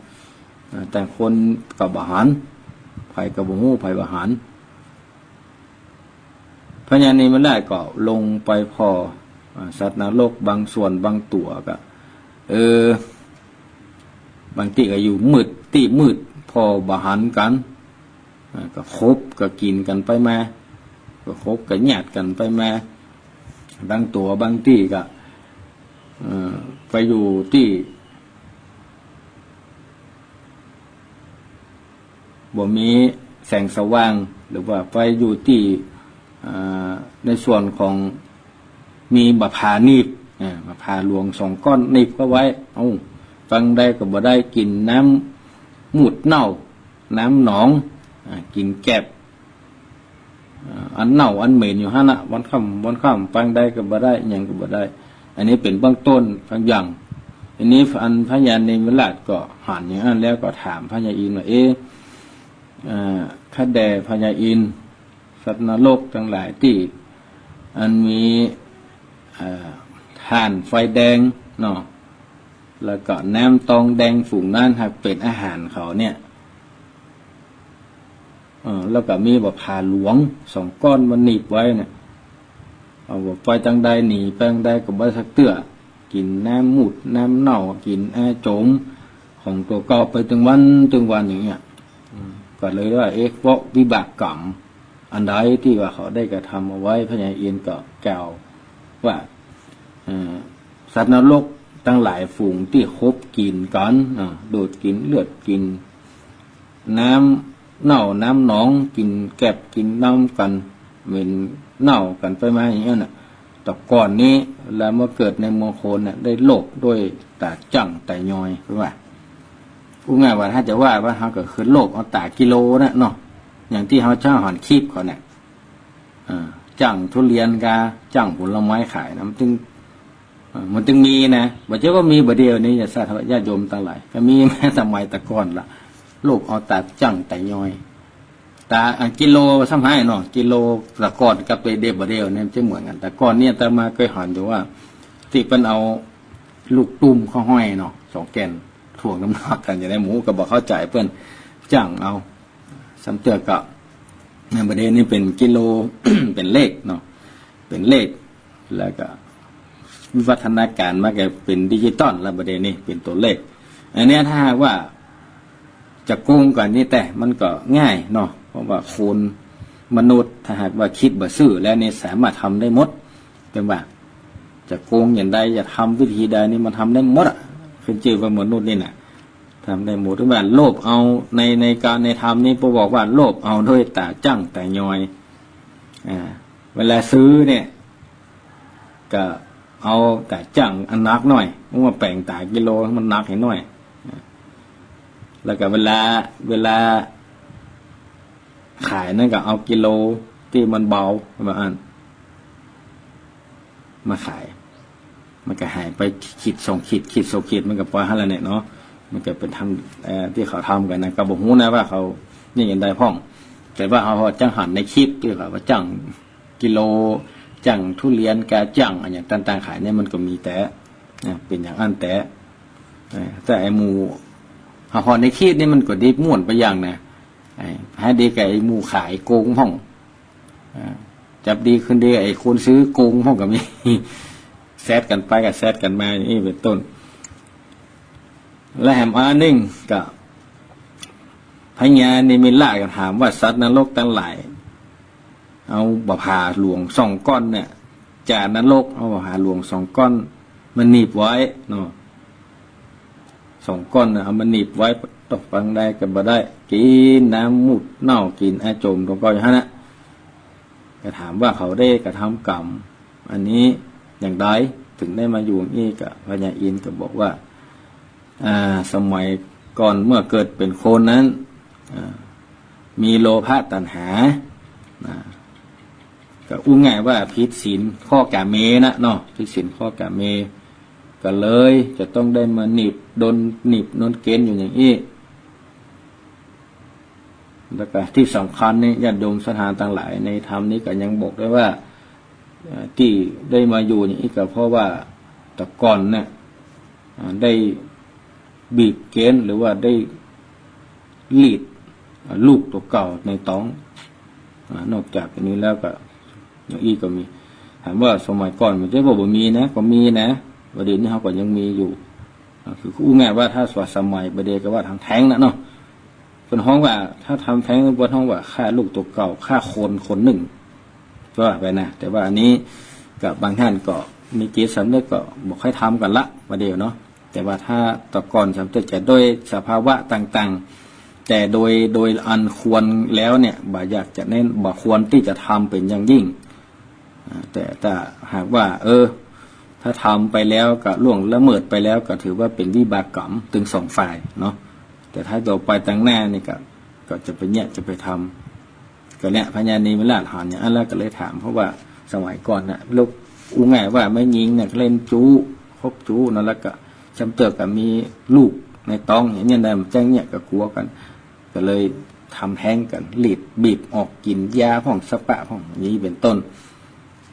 S1: แต่คนกับบาหารไผ่กับบุหูไผ่บาหารพญาเนมิราชก็ลงไปพอสัตว์นรกบางส่วนบางตัวก็บางที่ก็อยู่มืดที่มืดพอบาหารกันก็คบก็กินกันไปมาก็คบก็หยาดกันไปมาบางตัวบางที่ก็ไปอยู่ที่บ่มีแสงสว่างหรือว่าไปอยู่ที่ในส่วนของมีบะพานีบบะพาหลวง2 ก้อนนีบเข้าไว้ฟังได้ก็บ่ได้กินน้ำมูดเน่าน้ำหนองกินแกบอันเน่าอันเหม็นอยู่ฮะนะวันค่ำฟังได้ก็บ่ได้ยังก็บ่ได้อันนี้เป็นเบื้องต้นบางอย่างอันนี้อันพญาเนมิราชก็หันอย่างนั้นแล้วก็ถามพญาอินทร์ว่าข้าแด่พญาอินทร์สัตว์นรกทั้งหลายที่อันมีถ่านไฟแดงเนาะแล้วก็น้ำตองแดงฝูงนั้นหากเป็นอาหารเขาเนี่ยแล้วก็มีแบบผ่าหลวง2 ก้อนมันหนีบไว้เนี่ยเอาแบบไปจังใดหนีไปจังใดก็บ่สักเตื้อกินน้ำมูดน้ำเน่ากินโจมของตัวเก่าไปถึงวันอย่างเงี้ยก็เลยว่าเพราะวิบากกรรมอันใดที่ว่าเขาได้กระทำเอาไว้พญาอินทร์ก็กล่าวว่าสัตว์นรกตั้งหลายฝูงที่คบกินกันโดดกินเลือดกินน้ำเน่าน้ำหนองกินแกบกินน้ำกันเหม็นเน่ากันไปมาอย่างนี้น่ะแต่ก่อนนี้แล้วเมื่อเกิดในเมืองโคนน่ะได้โลกด้วยตาจั่งแต่ยอยใช่ไหมพูดง่ายว่าถ้าจะว่าเขาก็คือโลกเอาตากิโลนะเนาะอย่างที่เขาเจ้าหันคีบเขาเนี่ยจั่งทุเรียนกาจั่งผลไม้ขายนะมันจึงมีนะบ่ใช่ว่ามีบ่เดียวนี้อย่าสาธุญาติโยมทั้งหลายก็มีแม้สมัยตะก่อนละโลกเอาตาจั่งแต่ยอยตากิโลซ้ำให้เนาะกิโลตะก่อนกับเดบบ่เดียวเนี่ยจะเหมือนกันแต่ก่อนเนี่ยแต่มาเคยหันอยู่ว่าที่เป็นเอาลูกตุ้มข้าวห้อยเนาะ2 แก่นถ่วงน้ำหนักกันอย่างไรหมูก็บอกเข้าใจเพื่อนจ้างเอาสำเตือกับในประเด็นนี้เป็นกิโล เป็นเลขเนาะเป็นเลขแล้วก็วิวัฒนาการมาแก่เป็นดิจิตอลแล้วประเด็นนี้เป็นตัวเลขอันนี้ถ้าว่าจะโกงกันนี่แต่มันก็ง่ายเนาะเพราะว่าคนมนุษย์ถ้าหากว่าคิดบ่ซื่อแล้วนี่สามารถทำได้หมดเป็นว่าจะโกงอย่างใดจะทำวิธีใดนี่มันทำได้หมดอ่ะขึ้นชื่อว่ามนุษย์นี่น่ะทำได้หมดทุกแบบโลภเอาในการในธรรมนี่พอบอกว่าโลภเอาด้วยตาจั่งแต่ยอยเวลาซื้อเนี่ยก็เอาแต่จั่งอันนักหน่อยว่าแปลงตากิโลมันนักให้หน่อยแล้วก็เวลาขายนั่นก็เอากิโลที่มันเบามาอันมาขายมันก็หายไปขีด2 ขีดมันก็ปล่อยให้ละเนี่ยเนาะมันก็เป็นทำที่เขาทำกันนะก็บอกฮู้นะว่าเขานี่ยังได้พ่องแต่ว่าเขาจังหันในคลิปที่เขาว่าจังกิโลจังทุเรียนกาจังอะไรอย่างต่างๆขายเนี่ยมันก็มีแต่เป็นอย่างอันแต่ แต่ไอ้หมูหอในขีดนี่มันก็ดีม่วนไปอย่างนะให้ดีกับไอ้หมูขายโกงห้องจับดีขึ้นดีไอ้คนซื้อโกงห้องกับมีแซดกันไปกับแซดกันมาอย่างนี้เป็นต้นและแหมอันนึงกับพญานิมิลาก็ถามว่าสัตว์นรกทั้งหลายเอาบ่ผ่าหลวงสองก้อนเนี่ยจากนรกเอาบ่ผ่าหลวงสองก้อนมันหนีบไว้เนาะสองก้อนเอามันหนีบไว้ตกฟังได้กันบ่ได้กินน้ำมุดเน่ากินโจมตรงก้อนอย่างนั้นนะก็ถามว่าเขาได้กระทำกรรมอันนี้อย่างไรถึงได้มาอยู่นี่กับพญาอินทร์ก็บอกว่าสมัยก่อนเมื่อเกิดเป็นโคนนั้นมีโลภะตัณหาก็อุ้งง่ายว่าผิดศีลข้อกาเมนะเนาะผิดศีลข้อกาเมก็เลยจะต้องได้มาหนีบโดนหนีบนนเกณฑ์อยู่อย่างนี้แล้วก็ที่สำคัญนี่ญาติโยมสถานต่างหลายในธรรมนี้ก็ยังบอกได้ว่าที่ได้มาอยู่อย่างนี้ก็เพราะว่าแต่ก่อนเนี่ยได้บีบเกณฑ์หรือว่าได้ลีดลูกตัวเก่าในท้องนอกจากนี้แล้วก็อย่างอีกก็มีถามว่าสมัยก่อนมันจะบอกว่ามีนะก็มีนะประเด็นนี้เขาก็ยังมีอยู่คืออู้ง่ายว่าถ้าสมัยประเดี๋ยวก็ว่าทางแท้งนะเนาะเป็นห้องว่าถ้าทำแท้งบนห้องว่าฆ่าลูกตัวเก่าฆ่าคนหนึ่งก็ไปนะแต่ว่าอันนี้กับบางท่านก็มีจิตสำนึกก็บอกให้ทำกันละประเดี๋ยวเนาะแต่ว่าถ้าต่อก่อนสำนึกจะด้วยสภาวะต่างๆแต่โดยอันควรแล้วเนี่ยบ่อยากจะเน้นบ่ควรที่จะทำเป็นอย่างยิ่งแต่หากว่าถ้าทำไปแล้วก็ล่วงละเมิดไปแล้วก็ถือว่าเป็นวิบากกรรมถึงสองฝ่ายเนาะแต่ถ้าต่อไปตั้งหน้านี่ก็จะไปเนี่ยจะไปทำก็เนี่ยพญานีมิลาดหอนเนี่ยอันแรกก็เลยถามเพราะว่าสมัยก่อนน่ะลูกอู้ง่ายว่าไม่ยิงเนี่ยเล่นจู้คบจู้นั่นแล้วก็จำเติบกับมีลูกในท้องอย่างเงี้ยได้มันแจ้งเนี่ยก็กลัวกันก็เลยทำแท้งกันลีดบีบออกกินยาของสปะของนี้เป็นต้น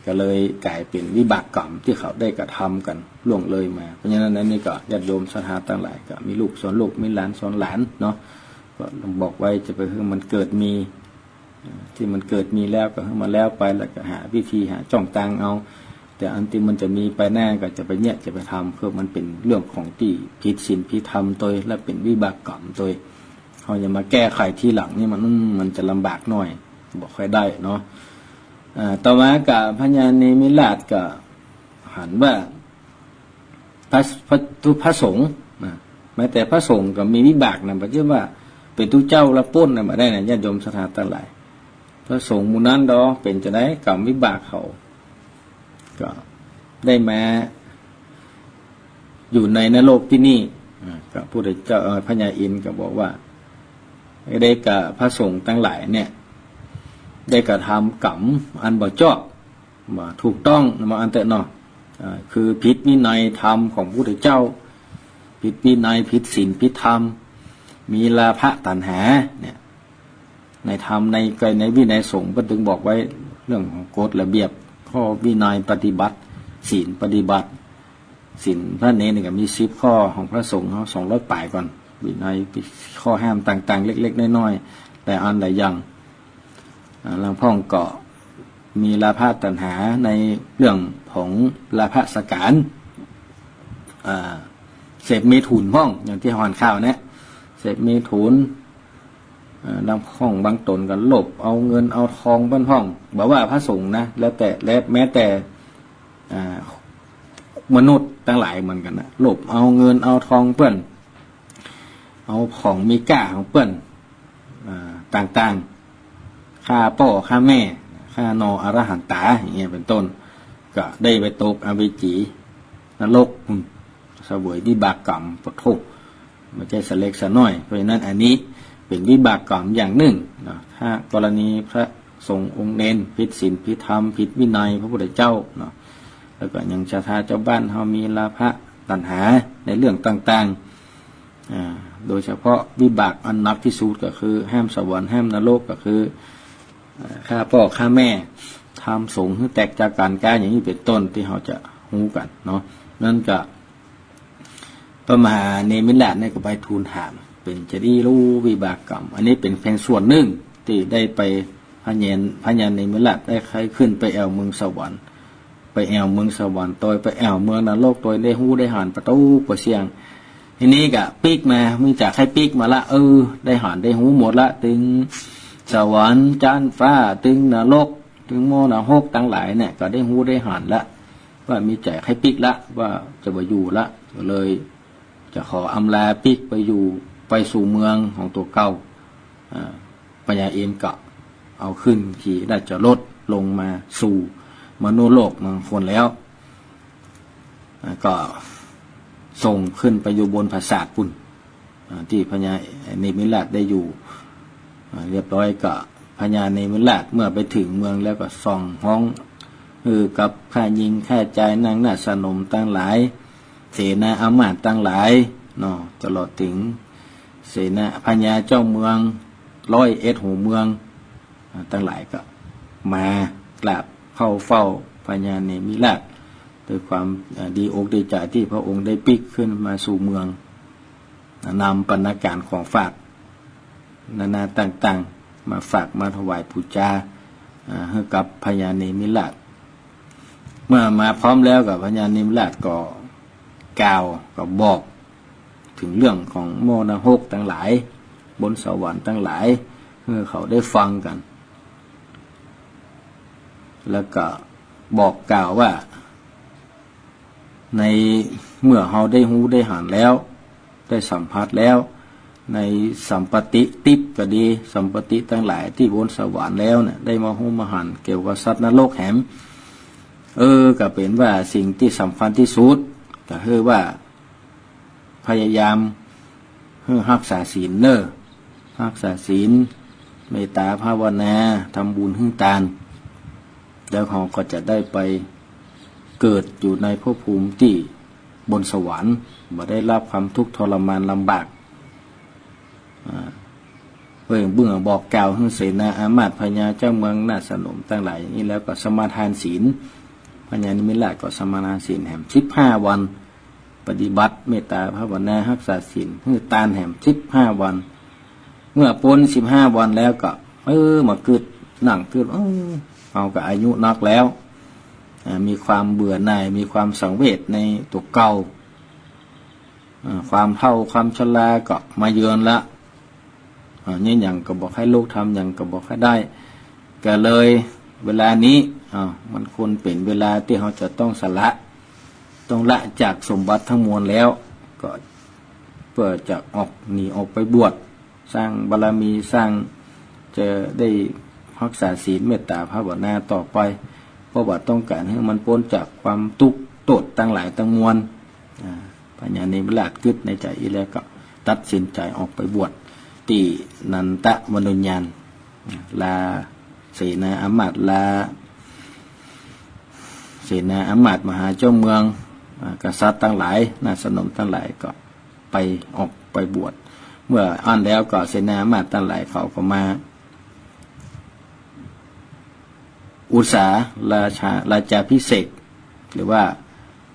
S1: ก็เลยกลายเป็นวิบากกรรมที่เขาได้กระทำกันล่วงเลยมาเพราะฉะนั้นนั้นนี่ก็ญาติโยมศรัทธาตั้งหลายก็มีลูกสอนลูกมีหลานสอนหลานเนาะก็บอกไว้จะไปให้มันเกิดมีที่มันเกิดมีแล้วก็ให้มาแล้วไปแล้วก็หาวิธีหาจ้องตังเอาแต่อันที่มันจะมีไปแน่ก็จะไปเนี่ยจะไปทำเพื่อมันเป็นเรื่องของที่ผิดศีลผิดธรรมตัวและเป็นวิบากกรรมตัวเขาจะมาแก้ไขที่หลังนี่มันจะลำบากหน่อยบอกค่อยได้เนาะต่อมากับพญานิมิลาดก็หันว่าพระสงฆ์แม้แต่พระสงฆ์ก็มีวิบากนะเพราะว่าเป็นทุเจ้าละป้นนะมาได้นะญาติโยมศรัทธาทั้งหลายพระสงฆ์มูนั้นดอเป็นจะได้กรรมวิบากเขาก็ได้มาอยู่ในนรกที่นี่ก็พระพุทธเจ้าพญาอินทร์ก็บอกว่าได้กับพระสงฆ์ทั้งหลายเนี่ยได้กระทำกรรมอันบ่ชอบบ่ถูกต้องมาอันเตะเนาะคือผิดวินัยธรรมของพระพุทธเจ้าผิดวินัยผิดศีลผิดธรรมมีลาภะตัณหาเนี่ยในธรรมในวินัยสงฆ์ก็ถึงบอกไว้เรื่องของกฎระเบียบข้อวินัยปฏิบัติศีลปฏิบัติศีลพระเนรนี่ก็มี10ข้อของพระสงฆ์เขา200 ป่ายก่อนวินัยข้อห้ามต่างๆเล็กๆน้อยๆแต่อันหลายอย่างหลวงพ่อก็มีลาภะตัณหาในเรื่องของลาภะสการเสพเมถุนห้องอย่างที่หอนข้าวเนี่ยเสพเมถุนบางห้องบางตนก็หลบเอาเงินเอาทองบ้านห้องบอกว่าพระสงฆ์นะแล้วแต่และแม้แต่มนุษย์ทั้งหลายเหมือนกันนะหลบเอาเงินเอาทองเปื้อนเอาของมีค่าของเปื้อนต่างๆค่าพ่อค่าแม่ค่านออรหันตาอย่างเงี้ยเป็นต้นก็ได้ไปตกอเวจีนรกเสวยวิบากกรรมปะทุกไม่ใช่สเล็กสน้อยเพราะฉะนั้นอันนี้เป็นวิบากกรรมอย่างหนึ่งนะถ้ากรณีพระสงฆ์องค์เน้นผิดศีลผิดธรรมผิดวินัยพระพุทธเจ้าเนาะแล้วก็ยังชาทาเจ้าบ้านเขามีลาภะตัณหาในเรื่องต่างๆโดยเฉพาะวิบากอันหนักที่สุดก็คือห้ามสวรรค์ห้ามนรกก็คือฆ่าพ่อฆ่าแม่ทำสงฆ์ให้แตกจากการกายอย่างนี้เป็นต้นที่เขาจะรู้กันเนาะนั่นก็ พระมหาเนมิราชเนี่ยก็ไปทูลถามเป็นจะได้รู้วิบากกรรมอันนี้เป็นเพียงส่วนหนึ่งที่ได้ไปพญาเนมิราชได้ใครขึ้นไปแอวเมืองสวรรค์ไปแอวเมืองสวรรค์ตัวไปแอวเมืองนรกตัวได้หู้ได้หันประตูประเสียงทีนี้ก็ปีกมามีจากให้ปีกมาละได้หันได้หูหมดละถึงสวรรค์จานฟ้าถึงนรกถึงโมนรกทั้งหลายเนี่ยก็ได้หู้ได้หันละว่ามีใจให้ปีกละว่าจะไปอยู่ละก็เลยจะขออำลาปีกไปอยู่ไปสู่เมืองของตัวเก่าปัญญาเอ็นก็เอาขึ้นขี่ได้จะลดลงมาสู่มนุษย์โลกเมืองคนแล้วก็ส่งขึ้นไปอยู่บนปราสาทปุ่นที่พญาเนมิราชได้อยู่เรียบร้อยก็พญาเนมิราชเมื่อไปถึงเมืองแล้วก็ส่องห้องกับข้ายิงข้าใจนางนาสนมตั้งหลายเสนาอามาตย์ตั้งหลายเนาะตลอดถึงเสนาพญาเจ้าเมือง101หัวเมืองตั้งหลายก็มากราบเข้าเฝ้าพญาเนมิราชด้วยความดีอกดีใจที่พระองค์ได้ปิกขึ้นมาสู่เมืองนำบรรณาการของฝากนานาต่างๆมาฝากมาถวายบูชาให้กับพญาเนมิราชเมื่อมาพร้อมแล้วกับพญาเนมิราชก็กล่าวก็บอกถึงเรื่องของโมนรกทั้งหลายบนสวรรค์ทั้งหลายเพื่อเขาได้ฟังกันแล้วก็บอกกล่าวว่าในเมื่อเราได้หูได้หันแล้วได้สัมผัสแล้วในสัมปติติปก็ดีสัมปติทั้งหลายที่บนสวรรค์แล้วเนี่ยได้มาหูมาหันเกี่ยวกับสัตว์นรกแหมก็เป็นว่าสิ่งที่สำคัญที่สุดก็คือว่าพยายามรักษาศีลรักษาศีลเมตตาภาวนาทำบุญให้ทานแล้วเขาก็จะได้ไปเกิดอยู่ในภพภูมิที่บนสวรรค์บ่ได้รับความทุกข์ทรมานลำบากเบื้องบอกกล่าวให้เสนาอามาตย์พญาเจ้าเมืองนาสนมตั้งหลายอย่างนี้แล้วก็สมาทานศีลพญานิมิราชก็สมาทานศีลแห่ง15 วันปฏิบัติเมตตาภาวนารักษาศีลให้ทานแห่ง15 วันเมื่อพ้น15 วันแล้วก็มาเกิดนั่งเกิดเอากับอายุนักแล้วมีความเบื่อหน่ายมีความสังเวชในตัวเก่าความเฒ่าความชราก็มาเยือนละเนี่ยอย่างก็บอกให้ลูกทำอย่างก็บอกให้ได้ก็เลยเวลานี้มันควรเป็นเวลาที่เขาจะต้องสละต้องละจากสมบัติทั้งมวลแล้วก็เพื่อจะหนีออกไปบวชสร้างบารมีสร้างจะได้รักษาศีลเมตตาภาวนาต่อไปเพราะว่าต้องการให้มันพ้นจากความทุกข์โทษทั้งหลายทั้งมวลพญาเนมิราชกึศในใจอีแล้วก็ตัดสินใจออกไปบวชที่นันตะมนุญญาณลาเสนาอามาตย์ลาเสนาอามาตย์มหาเจ้าเมืองกษัตริย์ทั้งหลายนาสนมทั้งหลายก็ไปออกไปบวชเมื่ออ่านแล้วก็เสนาอามาตย์ทั้งหลายเขาก็มาอุษาราชาพิเศษหรือว่า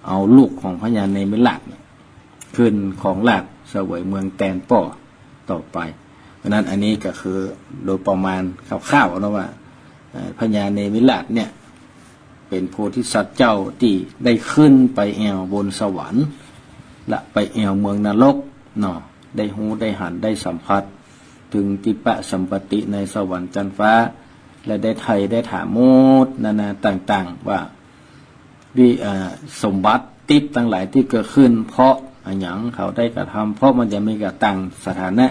S1: เอาลูกของพญาเนมิราชขึ้นของราชเสวยเมืองแตนป้อต่อไปเพราะนั้นอันนี้ก็คือโดยประมาณคร่าวๆนะว่าพญาเนมิราชเนี่ยเป็นโพธิสัตว์เจ้าที่ได้ขึ้นไปแอวบนสวรรค์และไปแอวเมืองนรกได้หูได้หันได้สัมผัสถึงติปะสัมปติในสวรรค์จันทร์ฟ้าและได้ไทยได้ถามโมดนานาต่างๆว่าสมบัติติปทั้งหลายที่เกิดขึ้นเพราะอย่างเขาได้กระทำเพราะมันจะมีกระต่างสถานะ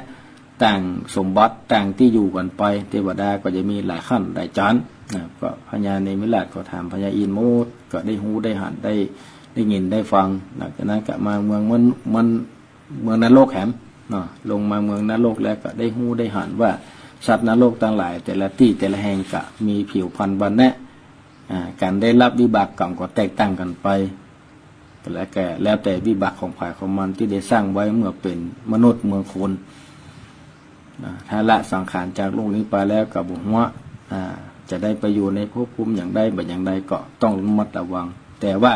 S1: ต่างสมบัติต่างที่อยู่กันไปเทวดาก็จะมีหลายขั้นหลายชั้นก็พญาเนมิราชก็ถามพญาอินโมดก็ได้หูได้หันได้ยินได้ฟังหลังจากนั้นก็มาเมืองเมืองนรกแหมลงมาเมืองนรกแล้วก็ได้หูได้หันว่าสัตว์นรกต่างหลายแต่ละที่แต่ละแห่งก็มีผิวพรรณบรรณะการได้รับวิบากกรรมก็แตกต่างกันไปแล้วแต่วิบากของฝ่ายของมันที่ได้สร้างไว้เมื่อเป็นมนุษย์เมืองคนถ้าละสังขารจากโลกนี้ไปแล้วกับบุญวะจะได้ไปอยู่ในภพภูมิอย่างใดแบบอย่างใดก็ต้องระมัดระวังแต่ว่า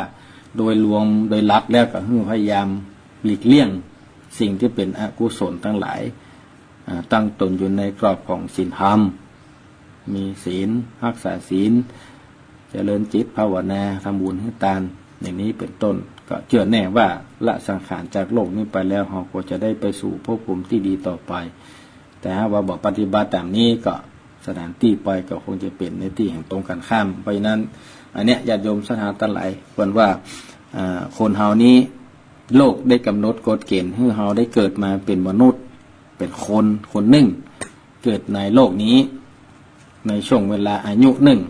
S1: โดยรวมโดยหลักแล้วก็พยายาม หลีกเลี่ยงสิ่งที่เป็นอกุศลทั้งหลายตั้งตนอยู่ในกรอบของศีลธรรมมีศีลรักษาศีลเจริญจิตภาวนาทำบุญให้ทานอย่างนี้เป็นต้นก็เชื่อแน่ว่าละสังขารจากโลกนี้ไปแล้วเราก็จะได้ไปสู่ภพภูมิที่ดีต่อไปแต่ถ้าว่าบอกปฏิบัติตามนี้ก็สถานที่ไปก็คงจะเป็นในที่แห่งตรงกันข้ามเพราะฉะนั้นอันเนี้ยญาติโยมสถานทั้งหลายควรว่าคนเฮานี้โลกได้กำหนดกฎเกณฑ์ให้เฮาได้เกิดมาเป็นมนุษย์เป็นคนหนึ่งเกิดในโลกนี้ในช่วงเวลาอายุหนึ่ง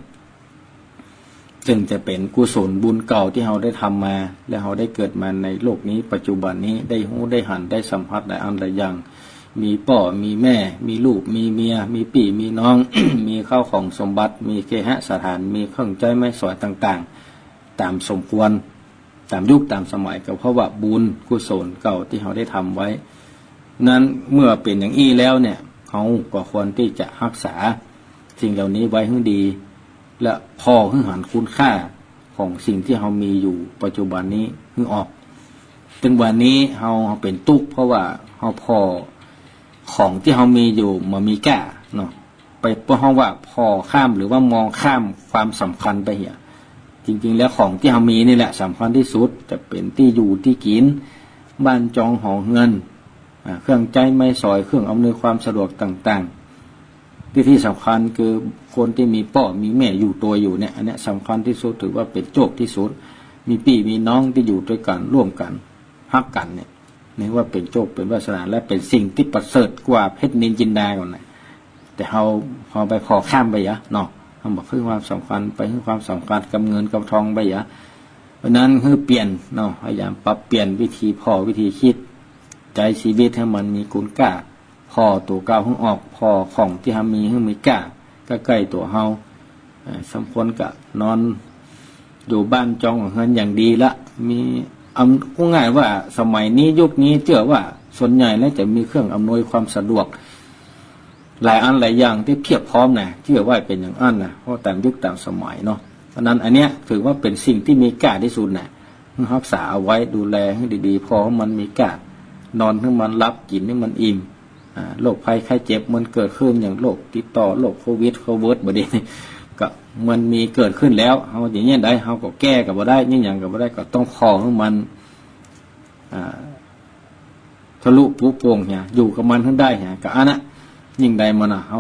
S1: จึงจะเป็นกุศลบุญเก่าที่เราได้ทำมาและเราได้เกิดมาในโลกนี้ปัจจุบันนี้ได้หูได้หันได้สัมผัสได้อันใดอย่างมีพ่อมีแม่มีลูกมีเมียมีพี่มีน้อง มีข้าวของสมบัติมีเคหสถานมีเครื่องใจไม้สอยต่างๆตามสมควรตามยุคตามสมัยก็เพราะว่าบุญกุศลเก่าที่เราได้ทำไว้นั้นเมื่อเป็นอย่างอี้แล้วเนี่ยเขาก็ควรที่จะรักษาสิ่งเหล่านี้ไว้ให้ดีและพอให้หันคุณค่าของสิ่งที่เรามีอยู่ปัจจุบันนี้ให้ออกถึงวันนี้เราเป็นตุกเพราะว่าเราพอของที่เรามีอยู่มามีแก่เนาะไปเพราะว่าพอข้ามหรือว่ามองข้ามความสำคัญไปเหี้ยจริงๆแล้วของที่เรามีนี่แหละสำคัญที่สุดจะเป็นที่อยู่ที่กินบ้านจองหอเงินเครื่องใจไม้สอยเครื่องอำนวยความสะดวกต่างๆที่สำคัญคือคนที่มีพ่อมีแม่อยู่ตัวอยู่เนี่ยอันนี้สำคัญที่สุดถือว่าเป็นโชคที่สุดมีพี่มีน้องที่อยู่ด้วยกันร่วมกันฮักกันเนี่ยนี่ว่าเป็นโชคเป็นวาสนาและเป็นสิ่งที่ประเสริฐกว่าเพชรนินจินดาก่อนนะแต่เราพอไปขอข้ามไปเนาะเขาบอกเพื่อความสำคัญไปเพื่อความสำคัญกับเงินกับทองไปเพราะนั้นคือเปลี่ยนเนาะพยายามปรับเปลี่ยนวิธีวิธีคิดใจชีวิตให้มันมีคุณค่าพอตัวเก่าให้ออกพอของที่ทำมีให้มีกล้าก็ใกล้ตัวเฮาสมควรกับนอนอยู่บ้านจองของเงินอย่างดีละมีพูดง่ายว่าสมัยนี้ยุคนี้เชื่อว่าส่วนใหญ่แล้วจะมีเครื่องอำนวยความสะดวกหลายอันหลายอย่างที่เพียบพร้อมนะเชื่อว่าเป็นอย่างอันนะเพราะตามยุคตามสมัยเนาะเพราะนั้นอันเนี้ยถือว่าเป็นสิ่งที่มีค่าที่สุดนะรักษาเอาไว้ดูแลให้ดีๆพอมันมีค่านอนให้มันรับกินให้มันอิ่มโรคภัยไข้เจ็บมันเกิดขึ้นอย่างโรคติดต่อโรคโควิดบ่ได้ก็มันมีเกิดขึ้นแล้วเฮาอย่างเงี้ยได้เฮาก็แก้ก็บ่ได้ยิ่งอย่างก็บ่ได้ก็ต้องขอให้มันทะลุปุโป่งเนี่ยอยู่กับมันให้ได้เนี่ยก็อันน่ะยิ่งใดมันเฮา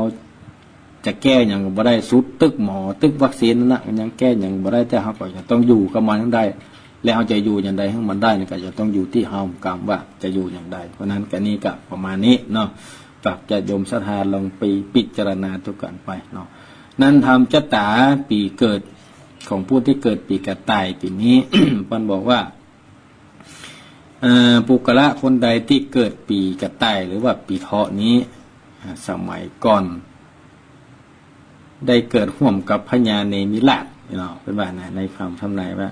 S1: จะแก้อย่างบ่ได้สุดตึกหมอตึกวัคซีนนั่นน่ะยังแก้อย่างบ่ได้แต่เฮาก็จะต้องอยู่กับมันให้ได้แล้วเฮาจะอยู่อย่างใดให้มันได้นี่ก็จะต้องอยู่ที่เฮากรรมว่าจะอยู่อย่างใดเพราะนั้นก็นี้ก็ประมาณนี้เนาะฝากญาติโยมศรัทธาลองไปพิจารณาทุกกันไปเนาะนั้นทำชะตาปีเกิดของผู้ที่เกิดปีกระต่ายปีนี้ มันบอกว่าปุกละคนใดที่เกิดปีกระต่ายหรือว่าปีเถาะนี้สมัยก่อนได้เกิดร่วมกับพญาเนมิราชเนาะเป็นว่าในคำทำนายว่า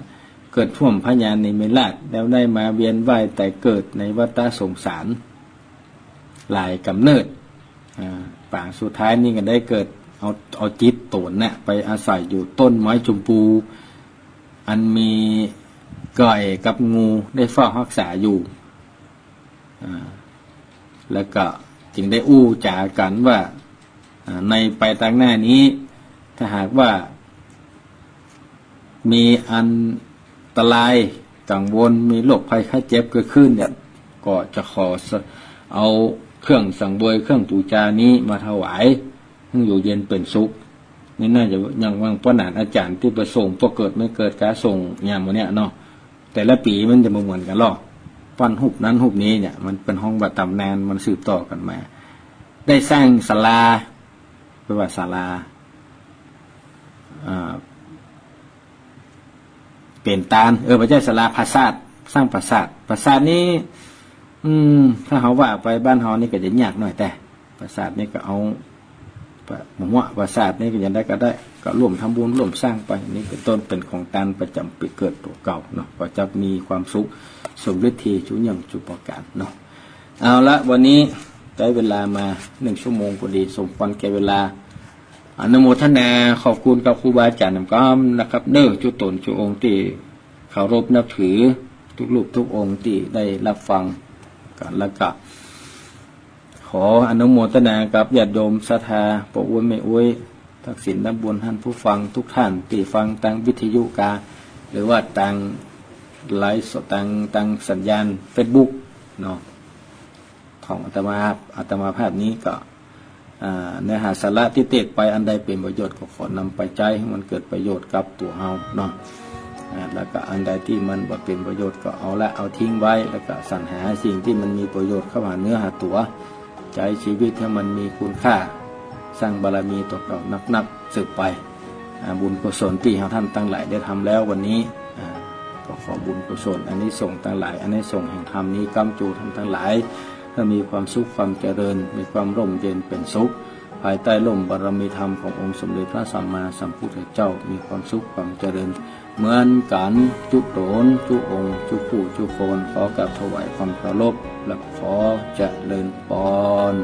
S1: เกิดร่วมพญาเนมิราชแล้วได้มาเวียนว่ายแต่เกิดในวัฏสงสารหลายกำเนิดปางสุดท้ายนี่ก็ได้เกิดเอาจิตตนเนี่ยไปอาศัยอยู่ต้นไม้ชมพูอันมีก่อยกับงูได้เฝ้ารักษาอยู่แล้วก็จึงได้อู้จากันว่าในไปทางหน้านี้ถ้าหากว่ามีอันตรายกังวลมีโรคภัยไข้เจ็บเกิดขึ้นเนี่ยก็จะขอเอาเครื่องสังเวยเครื่องปูจานี้มาถวายอยู่เย็นเป็นสุขนี่น่าจะยังว่างป้อนอาจารย์ที่ประสงค์พอเกิดไม่เกิดการส่งอย่างโมเนี้ยเนาะแต่ละปีมันจะมาเหมือนกันหรอกปั้นหุบนั้นหุบนี้เนี่ยมันเป็นห้องบัตรตำนานมันสืบต่อกันมาได้สร้างศาลาเรียกว่าศาลาเป็นตาลไม่ใช่ศาลาปราสาทสร้างปราสาทนี้ถ้าเขาว่าไปบ้านเขานี่ก็จะยากหน่อยแต่ปราสาทนี่ก็เอาผมว่าปราสาทนี่ก็ยังได้ก็ได้ก็ร่วมทำบุญร่วมสร้างไปนี่เป็นต้นเป็นของตานประจำปีเกิดตัวเก่าเนาะก็จะมีความสุขสมฤทธิ์ชุนยังจุปการเนาะเอาละวันนี้ได้เวลามา1 ชั่วโมงพอดีสมควรแก่เวลาอนุโมทนาขอบคุณกับครูบาอาจารย์นำก้อมนะครับเน้อจุตนจุองค์ที่เคารพนับถือ ทุกรูปทุกองค์ที่ได้รับฟังกันและกะขออนุโมทนากับญาติโยมศรัทธาปกอวยไม่อวยทักษิณนับบุญท่านผู้ฟังทุกท่านที่ฟังทางวิทยุกาหรือว่าทางไลฟ์สดทางสัญญาณ Facebook เนาะของอาตมาภาพนี้ก็เนื้อหาสาระที่เตกไปอันใดเป็นประโยชน์ก็ขอนำไปใจให้มันเกิดประโยชน์กับตัวเฮาเนาะแล้วก็อันใดที่มันบ่เป็นประโยชน์ก็เอาทิ้งไว้แล้วก็สรรหาสิ่งที่มันมีประโยชน์เข้ามาเนื้อหาตัวใจชีวิตให้มันมีคุณค่าสร้างบารมีต่อเก่านับสืบไปบุญกุศลที่เฮาท่านทั้งหลายได้ทำแล้ววันนี้ก็ขอบุญกุศลอันนี้ส่งทั้งหลายอันนี้ส่งแห่งธรรมนี้กำจูท่านทั้งหลายถ้ามีความสุขความเจริญมีความร่มเย็นเป็นสุขภายใต้ร่มบารมีธรรมขององค์สมเด็จพระสัมมาสัมพุทธเจ้ามีความสุขความเจริญเหมือนกันทุกโดนทุกองค์ทุกผู้ทุกคนขอกราบถวายความเคารพและขอเจริญพร